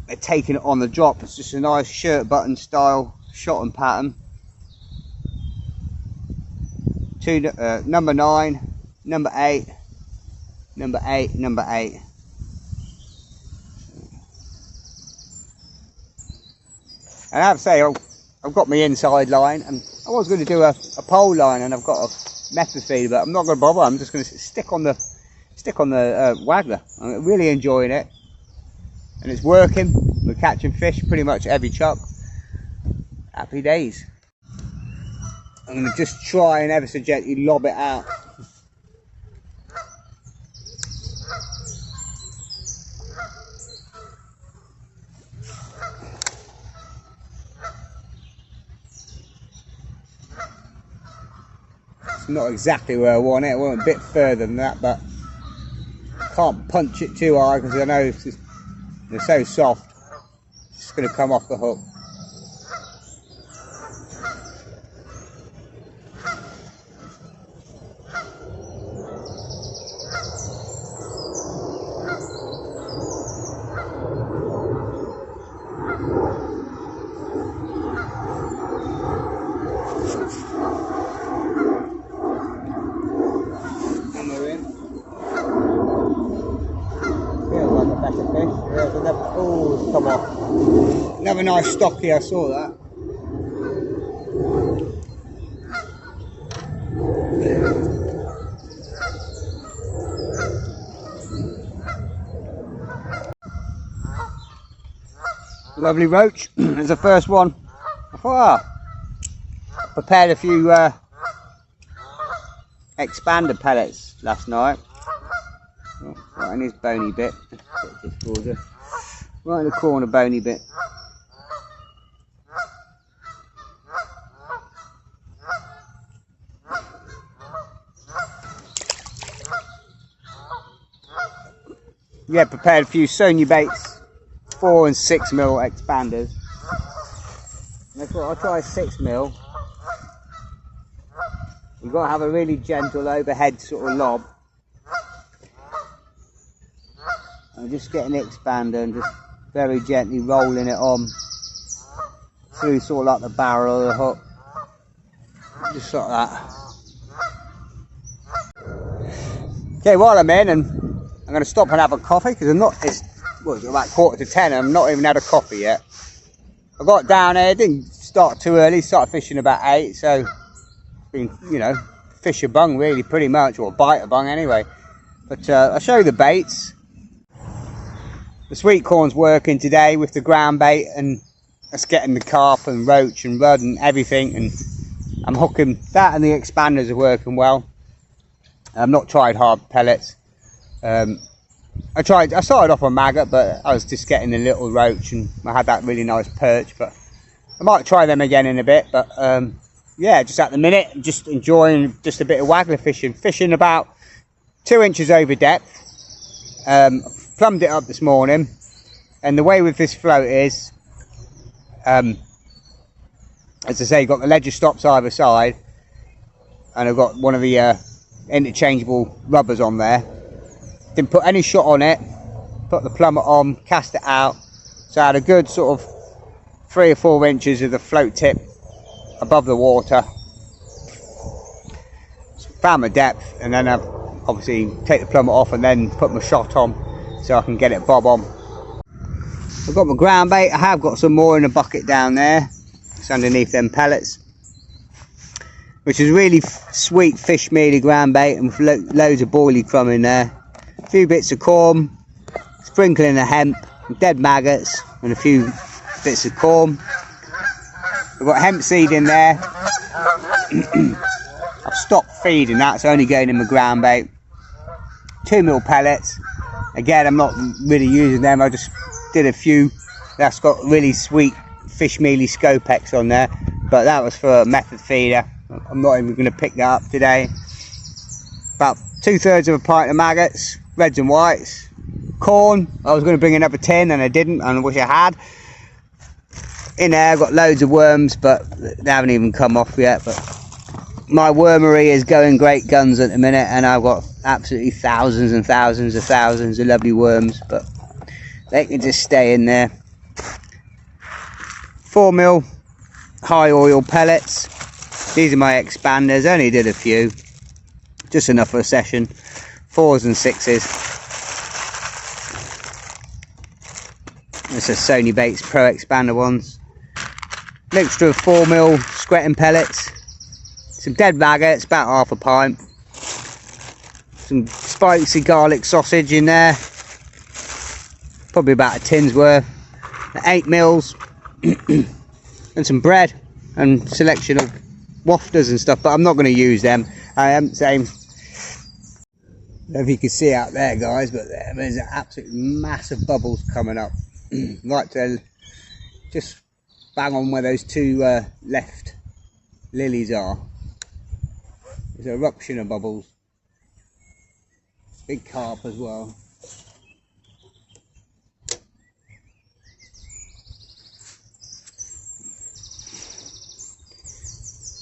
they're taking it on the drop. It's just a nice shirt button style shot and pattern. Number 9, number 8, number 8, number 8. And I have to say, I've got my inside line, and I was going to do a pole line, and I've got a method feeder, but I'm not going to bother. I'm just going to stick on the Waggler. I'm really enjoying it, and it's working. We're catching fish pretty much every chuck. Happy days. I'm going to just try and ever so gently lob it out. It's not exactly where I want it. I want it a bit further than that, but I can't punch it too hard because I know they're so soft. It's just going to come off the hook. Oh, it's come off. Another nice stocky, I saw that. Lovely roach. There's the first one. I thought, prepared a few expander pellets last night. Oh, right in his bony bit. Right in the corner, bony bit. Yeah, prepared a few Sonia baits, 4 and 6 mil expanders. And I thought I'll try 6 mil. You've got to have a really gentle overhead sort of lob. I'm just getting the expander and just very gently rolling it on through sort of like the barrel of the hook. Just like that. Okay, while I'm in, and I'm going to stop and have a coffee because it's about 9:45 and I've not even had a coffee yet. I got down here, didn't start too early, started fishing about 8, so been, you know, fish a bung really pretty much, or bite a bung anyway. But I'll show you the baits. The sweet corn's working today with the ground bait, and that's getting the carp and roach and rudd and everything, and I'm hooking that, and the expanders are working well. I've not tried hard pellets. I started off on maggot, but I was just getting a little roach and I had that really nice perch, but I might try them again in a bit. But yeah, just at the minute I'm just enjoying just a bit of waggler fishing about 2 inches over depth. Plumbed it up this morning, and the way with this float is, as I say, you've got the ledger stops either side, and I've got one of the interchangeable rubbers on there. Didn't put any shot on it, put the plummet on, cast it out, so I had a good sort of 3 or 4 inches of the float tip above the water. Found my depth, and then I obviously take the plummet off and then put my shot on so I can get it bob on. I've got my ground bait. I have got some more in a bucket down there. It's underneath them pellets, which is really sweet fish mealy ground bait, and with loads of boilie crumb in there. A few bits of corn, sprinkling of hemp, dead maggots, and a few bits of corn. I've got hemp seed in there. I've stopped feeding that, so only going in my ground bait. 2 mil pellets. Again, I'm not really using them. I just did a few. That's got really sweet fish mealy Scopex on there, but that was for a method feeder. I'm not even going to pick that up today. About 2/3 of a pint of maggots, reds and whites. Corn, I was going to bring another tin and I didn't, and I wish I had. In there I've got loads of worms, but they haven't even come off yet. But my wormery is going great guns at the minute, and I've got absolutely thousands and thousands of lovely worms, but they can just stay in there. 4 mil high oil pellets. These are my expanders. Only did a few, just enough for a session. 4s and 6s. This is Sony Baits Pro Expander ones. Mixture of 4 mil squetting pellets, some dead maggots, about half a pint, some spicy garlic sausage in there, probably about a tin's worth, 8 mils, and some bread and selection of wafters and stuff, but I'm not going to use them. I am saying, I don't know if you can see out there, guys, but there's absolutely massive bubbles coming up. Right to just bang on where those 2 left lilies are. There's an eruption of bubbles. Big carp as well.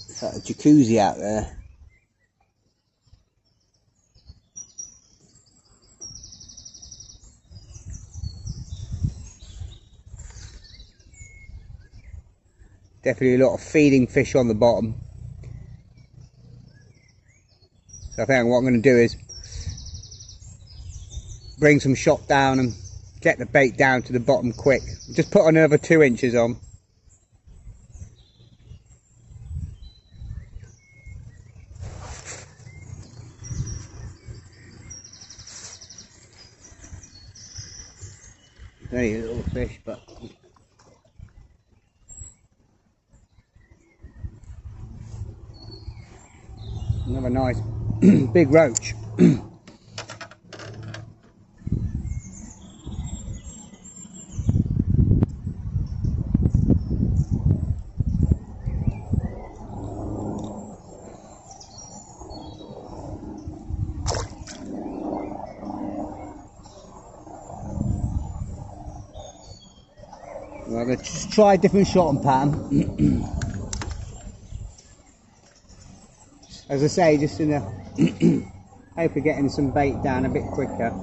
It's like a jacuzzi out there. Definitely a lot of feeding fish on the bottom. So I think what I'm going to do is bring some shot down and get the bait down to the bottom quick. Just put another 2 inches on. Only a little fish, but another nice big roach. I'm going to just try a different shot and pattern. As I say, just in the hope of getting some bait down a bit quicker.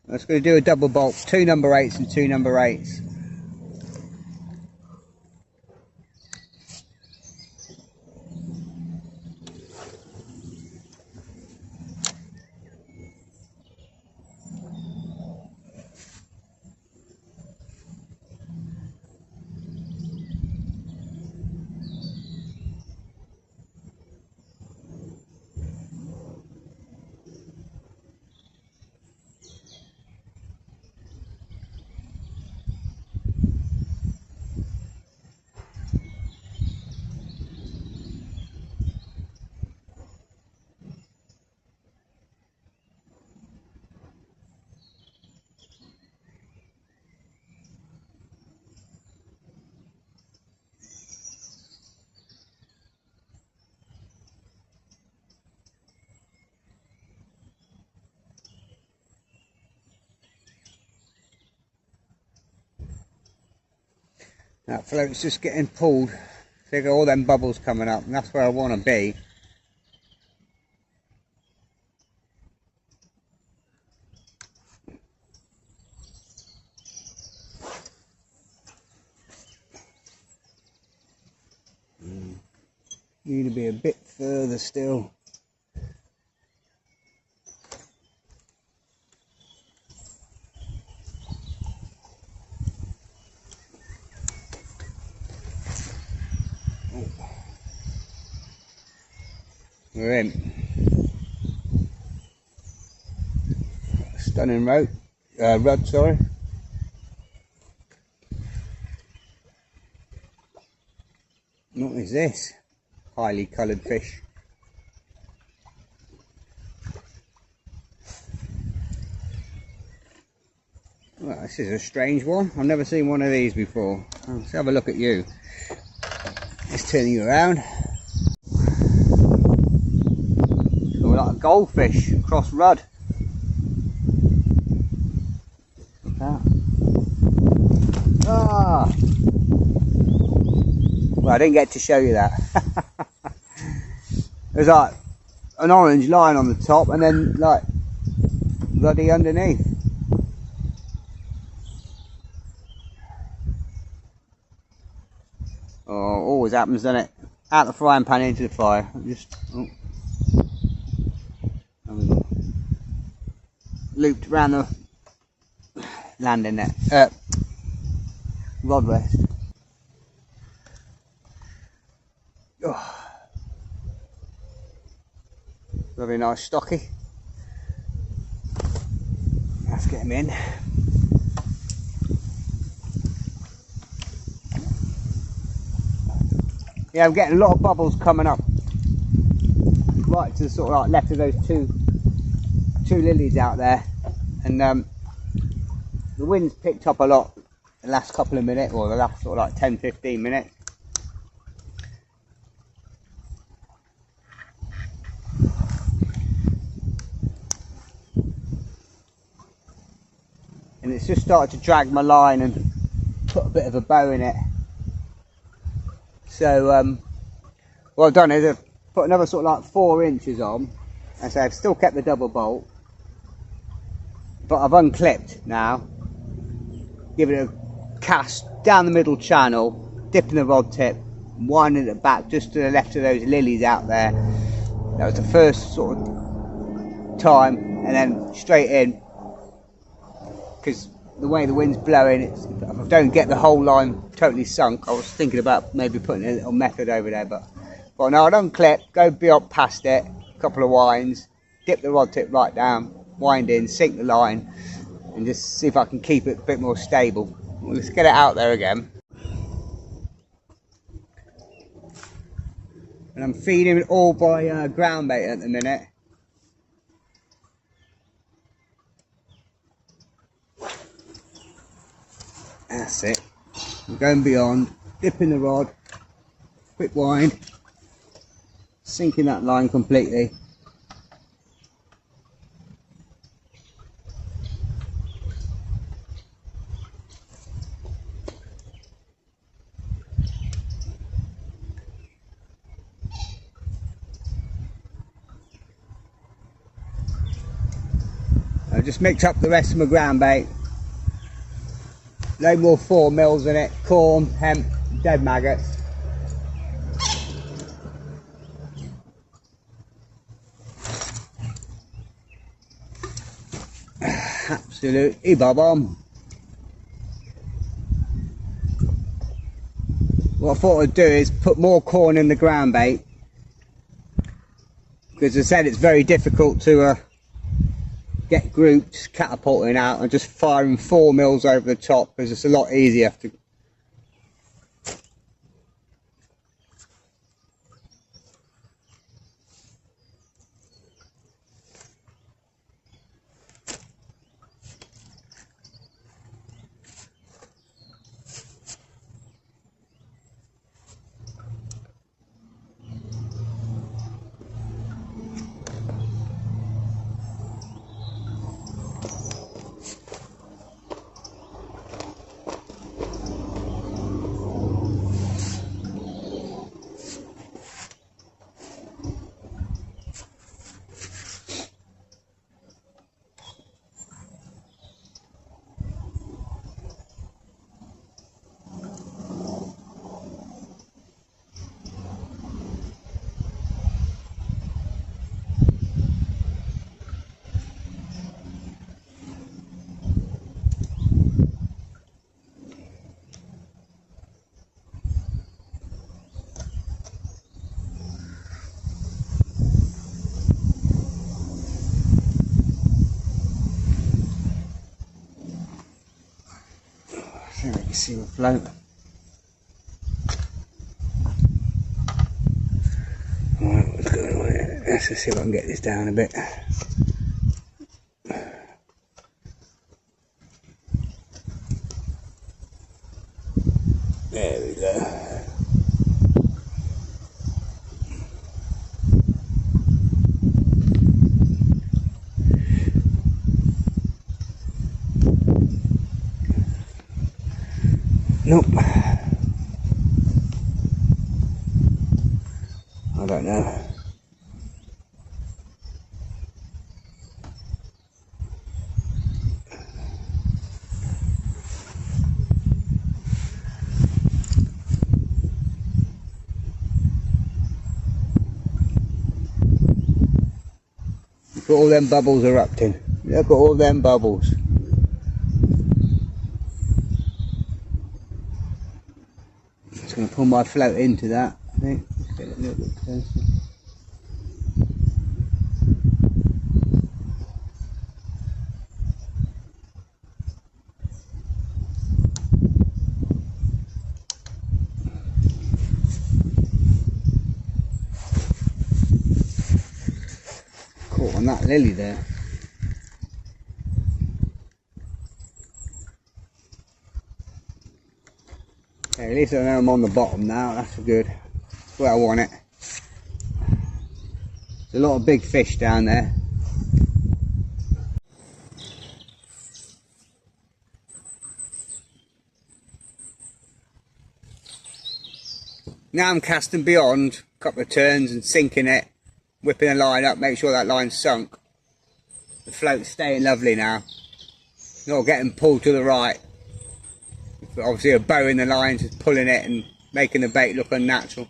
I'm just going to do a double bolt, 2 number 8s and 2 number 8s. That float's just getting pulled. See, all them bubbles coming up, and that's where I want to be. Need to be a bit further still. We're in. Stunning rod, sorry. What is this? Highly coloured fish. Well, this is a strange one. I've never seen one of these before. Let's have a look at you. Let's turn you around. We're like a goldfish, cross rud. Ah. Well, I didn't get to show you that. There's like an orange line on the top and then like ruddy underneath. Oh, always happens, doesn't it? Out the frying pan into the fire. Just looped around the landing net, rod rest. Oh. Very nice stocky. Let's get him in. Yeah, I'm getting a lot of bubbles coming up right to the sort of like left of those two lilies out there, and the wind's picked up a lot the last couple of minutes, or the last sort of like 10-15 minutes. And it's just started to drag my line and put a bit of a bow in it. So what I've done is I've put another sort of like 4 inches on, and so I've still kept the double bolt, but I've unclipped now, giving it a cast down the middle channel, dipping the rod tip, winding it back just to the left of those lilies out there. That was the first sort of time, and then straight in, because the way the wind's blowing, if I don't get the whole line totally sunk, I was thinking about maybe putting a little method over there, but no, I'd unclip, go beyond past it, a couple of winds, dip the rod tip right down, wind in, sink the line, and just see if I can keep it a bit more stable. Well, let's get it out there again. And I'm feeding it all by ground bait at the minute. That's it. I'm going beyond, dipping the rod, quick wind, sinking that line completely. I just mix up the rest of my ground bait. No more 4 mils in it, corn, hemp, dead maggots. Absolutely bob-on. What I thought I'd do is put more corn in the ground bait, because as I said, it's very difficult to get groups catapulting out and just firing 4 mils over the top, because it's a lot easier to. I think you see my float. Right, what's going on here? Let's just see if I can get this down a bit. There we go. Nope. I don't know. Look at all them bubbles erupting. Look at all them bubbles. Just going to pull my float into that, I think. Just get it a little bit closer. caught on that lily there. Okay, at least I know I'm on the bottom now, that's good. That's where I want it. There's a lot of big fish down there. Now I'm casting beyond, a couple of turns and sinking it, whipping a line up, make sure that line's sunk. The float's staying lovely now, not getting pulled to the right. But obviously a bow in the line, just pulling it and making the bait look unnatural.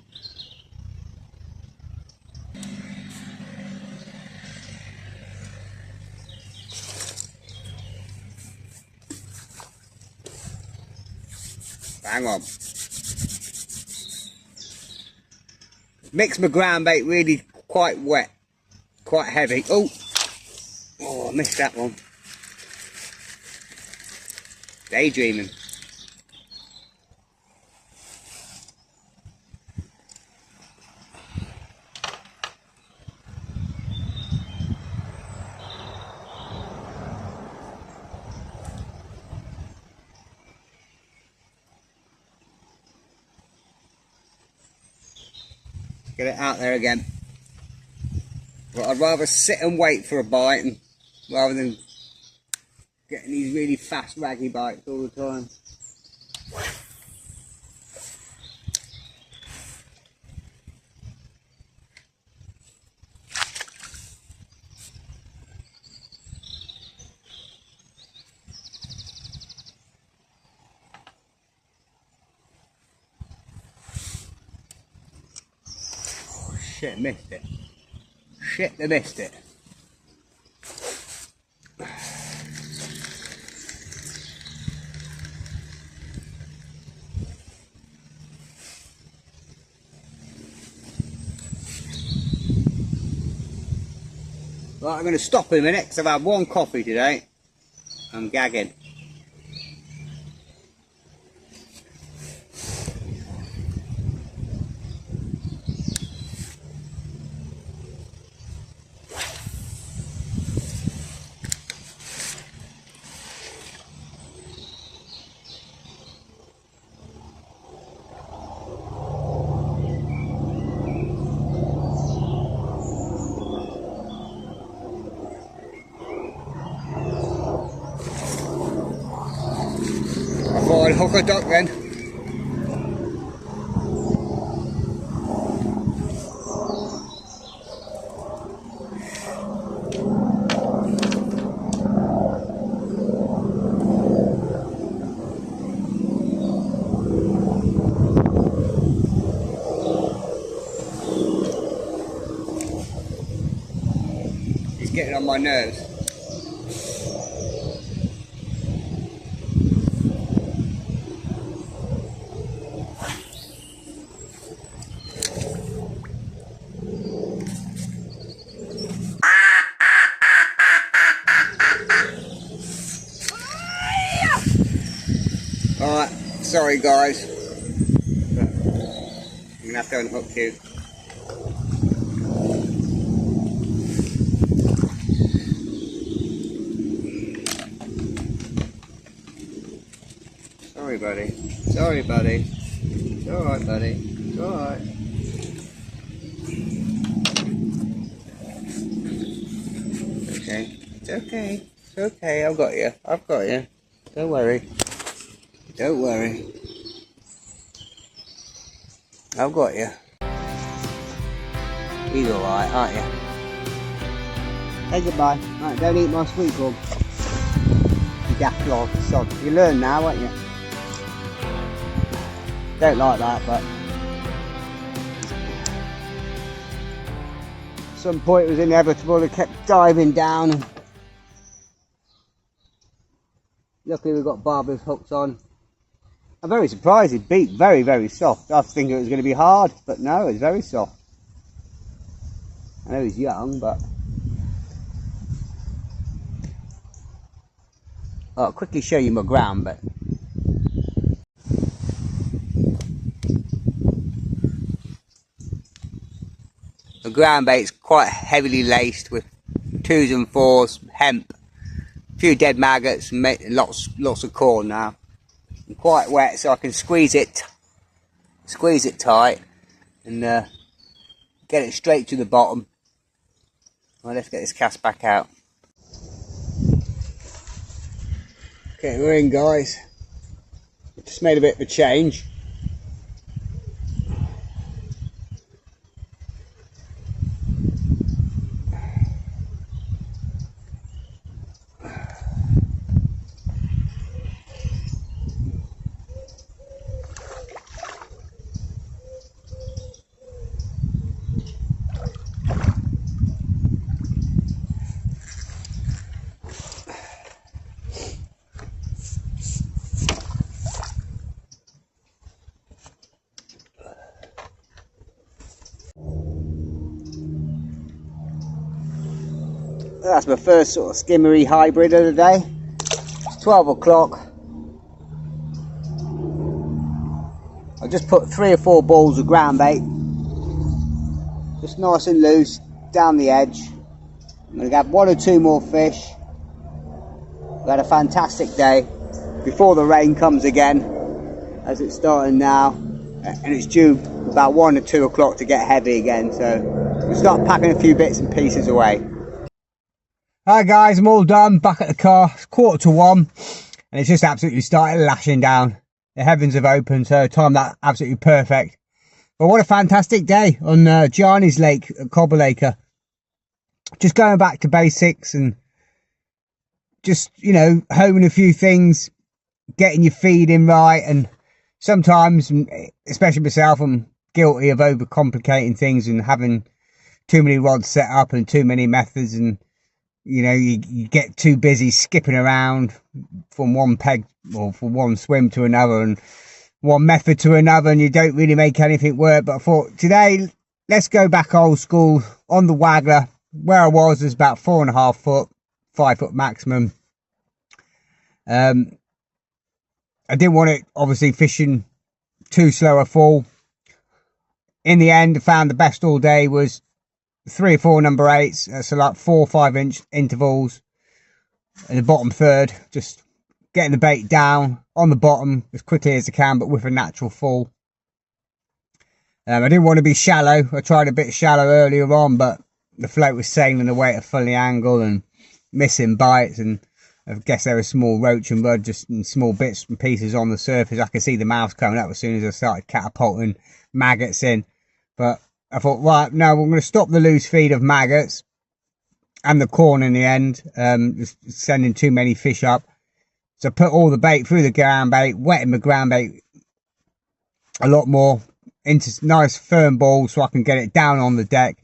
Hang on. Mixed my ground bait really quite wet, quite heavy. Oh, I missed that one. Daydreaming. Get it out there again. But I'd rather sit and wait for a bite rather than getting these really fast raggy bites all the time. Shit, missed it. Shit, they missed it. Right, I'm going to stop in a minute because I've had one coffee today. I'm gagging. I'd hook a duck then. He's getting on my nerves. Alright, sorry guys, but I'm going to have to unhook you. Sorry buddy, sorry buddy, it's alright buddy, it's alright. Okay, it's okay, it's okay, I've got you, don't worry. Don't worry. I've got you. You're alright, aren't you? Say goodbye. Right, don't eat my sweet corn. You daft log sod. You learn now, won't you? Don't like that, but at some point it was inevitable. It kept diving down. And luckily we've got barber's hooks on. I'm very surprised it beat very, very soft. I was thinking it was going to be hard, but no, it's very soft. I know he's young, but... I'll quickly show you my ground bait. The ground bait's quite heavily laced with twos and fours, hemp, a few dead maggots, and lots of corn now. I'm quite wet, so I can squeeze it tight and get it straight to the bottom. Well, let's get this cast back out. Okay, we're in, guys. Just made a bit of a change. That's my first sort of skimmery hybrid of the day. It's 12 o'clock. I just put 3 or 4 balls of ground bait, just nice and loose down the edge. I'm going to have 1 or 2 more fish. We had a fantastic day before the rain comes again, as it's starting now, and it's due about 1 or 2 o'clock to get heavy again, so we'll start packing a few bits and pieces away. Hi guys, I'm all done, back at the car. It's 1:45 and it's just absolutely started lashing down. The heavens have opened, so timed that absolutely perfect. But what a fantastic day on Giannis Lake at Cobbleacre. Just going back to basics and just, you know, homing a few things, getting your feeding right. And sometimes, especially myself, I'm guilty of overcomplicating things and having too many rods set up and too many methods, and you know, you get too busy skipping around from one peg or from one swim to another and one method to another, and you don't really make anything work. But I thought today, let's go back old school on the Waggler. Where I was about 4.5 foot, 5 foot maximum. I didn't want it obviously fishing too slow a fall. In the end, I found the best all day was 3 or 4 number 8s, so like 4 or 5 inch intervals in the bottom third, just getting the bait down on the bottom as quickly as I can, but with a natural fall. I didn't want to be shallow. I tried a bit shallow earlier on, but the float was sailing away at a funny angle and missing bites, and I guess there was small roach and mud, just in small bits and pieces on the surface. I could see the mouths coming up as soon as I started catapulting maggots in, but I thought, right, no, we're going to stop the loose feed of maggots and the corn in the end, just sending too many fish up. So I put all the bait through the ground bait, wetting the ground bait a lot more into nice firm balls so I can get it down on the deck,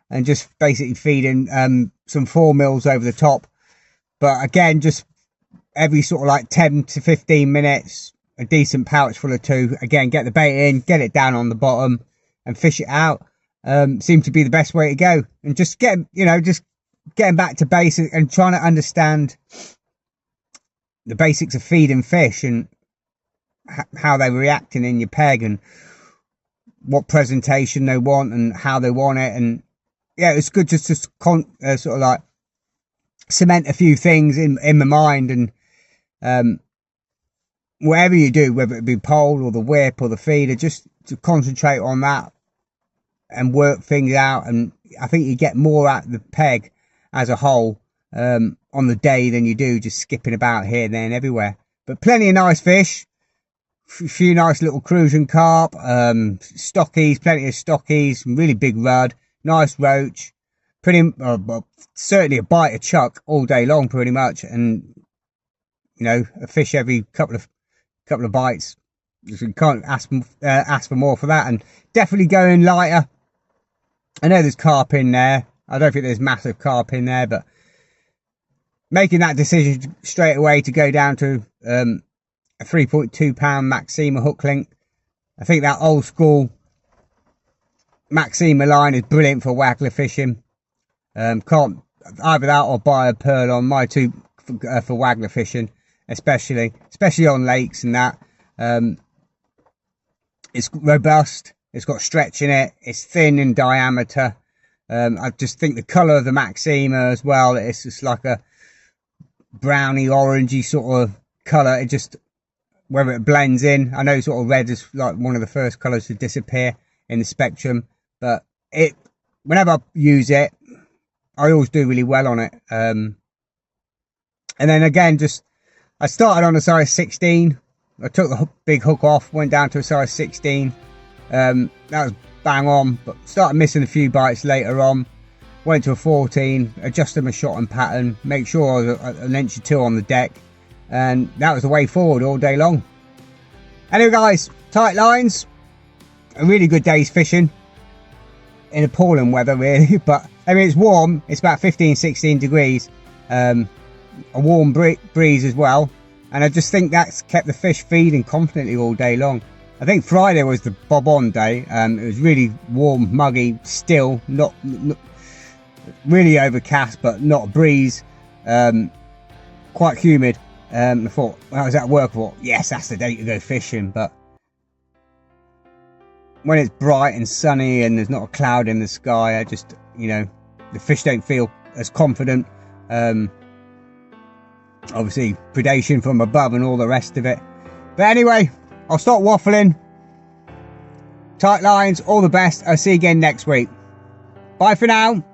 and just basically feeding some 4 mils over the top. But again, just every sort of like 10 to 15 minutes, a decent pouch full of 2. Again, get the bait in, get it down on the bottom, and fish it out. Seemed to be the best way to go. And just getting back to basics and trying to understand the basics of feeding fish and how they're reacting in your peg and what presentation they want and how they want it. And yeah, it's good just to sort of like cement a few things in my mind. And whatever you do, whether it be pole or the whip or the feeder, just to concentrate on that and work things out. And I think you get more out of the peg as a whole on the day than you do just skipping about here, there and everywhere. But plenty of nice fish, a few nice little cruising carp, stockies, plenty of stockies, really big rudd, nice roach, certainly a bite of chuck all day long pretty much, and you know, a fish every couple of bites. You can't ask for more for that. And definitely going lighter. I know there's carp in there. I don't think there's massive carp in there, but making that decision straight away to go down to a 3.2 pound Maxima hook link. I think that old school Maxima line is brilliant for Waggler fishing. Can't either that or buy a pearl on my 2 for Waggler fishing, especially on lakes and that. It's robust, it's got stretch in it, it's thin in diameter, I just think the colour of the Maxima as well, it's just like a browny orangey sort of colour. It just, whether it blends in, I know sort of red is like one of the first colours to disappear in the spectrum, but whenever I use it, I always do really well on it. And then again, I started on a size 16. I took the big hook off, went down to a size 16. That was bang on, but started missing a few bites later on. Went to a 14, adjusted my shot and pattern, make sure I was an inch or two on the deck, and that was the way forward all day long. Anyway guys, tight lines, a really good day's fishing in appalling weather really, but I mean it's warm, it's about 15-16 degrees, a warm breeze as well, and I just think that's kept the fish feeding confidently all day long. I think Friday was the bob on day. It was really warm, muggy, still, not really overcast, but not a breeze, quite humid. I thought, when I was at work, I thought, yes, that's the day to go fishing. But when it's bright and sunny and there's not a cloud in the sky, I just, the fish don't feel as confident. Obviously, predation from above and all the rest of it. But anyway, I'll stop waffling. Tight lines, all the best. I'll see you again next week. Bye for now.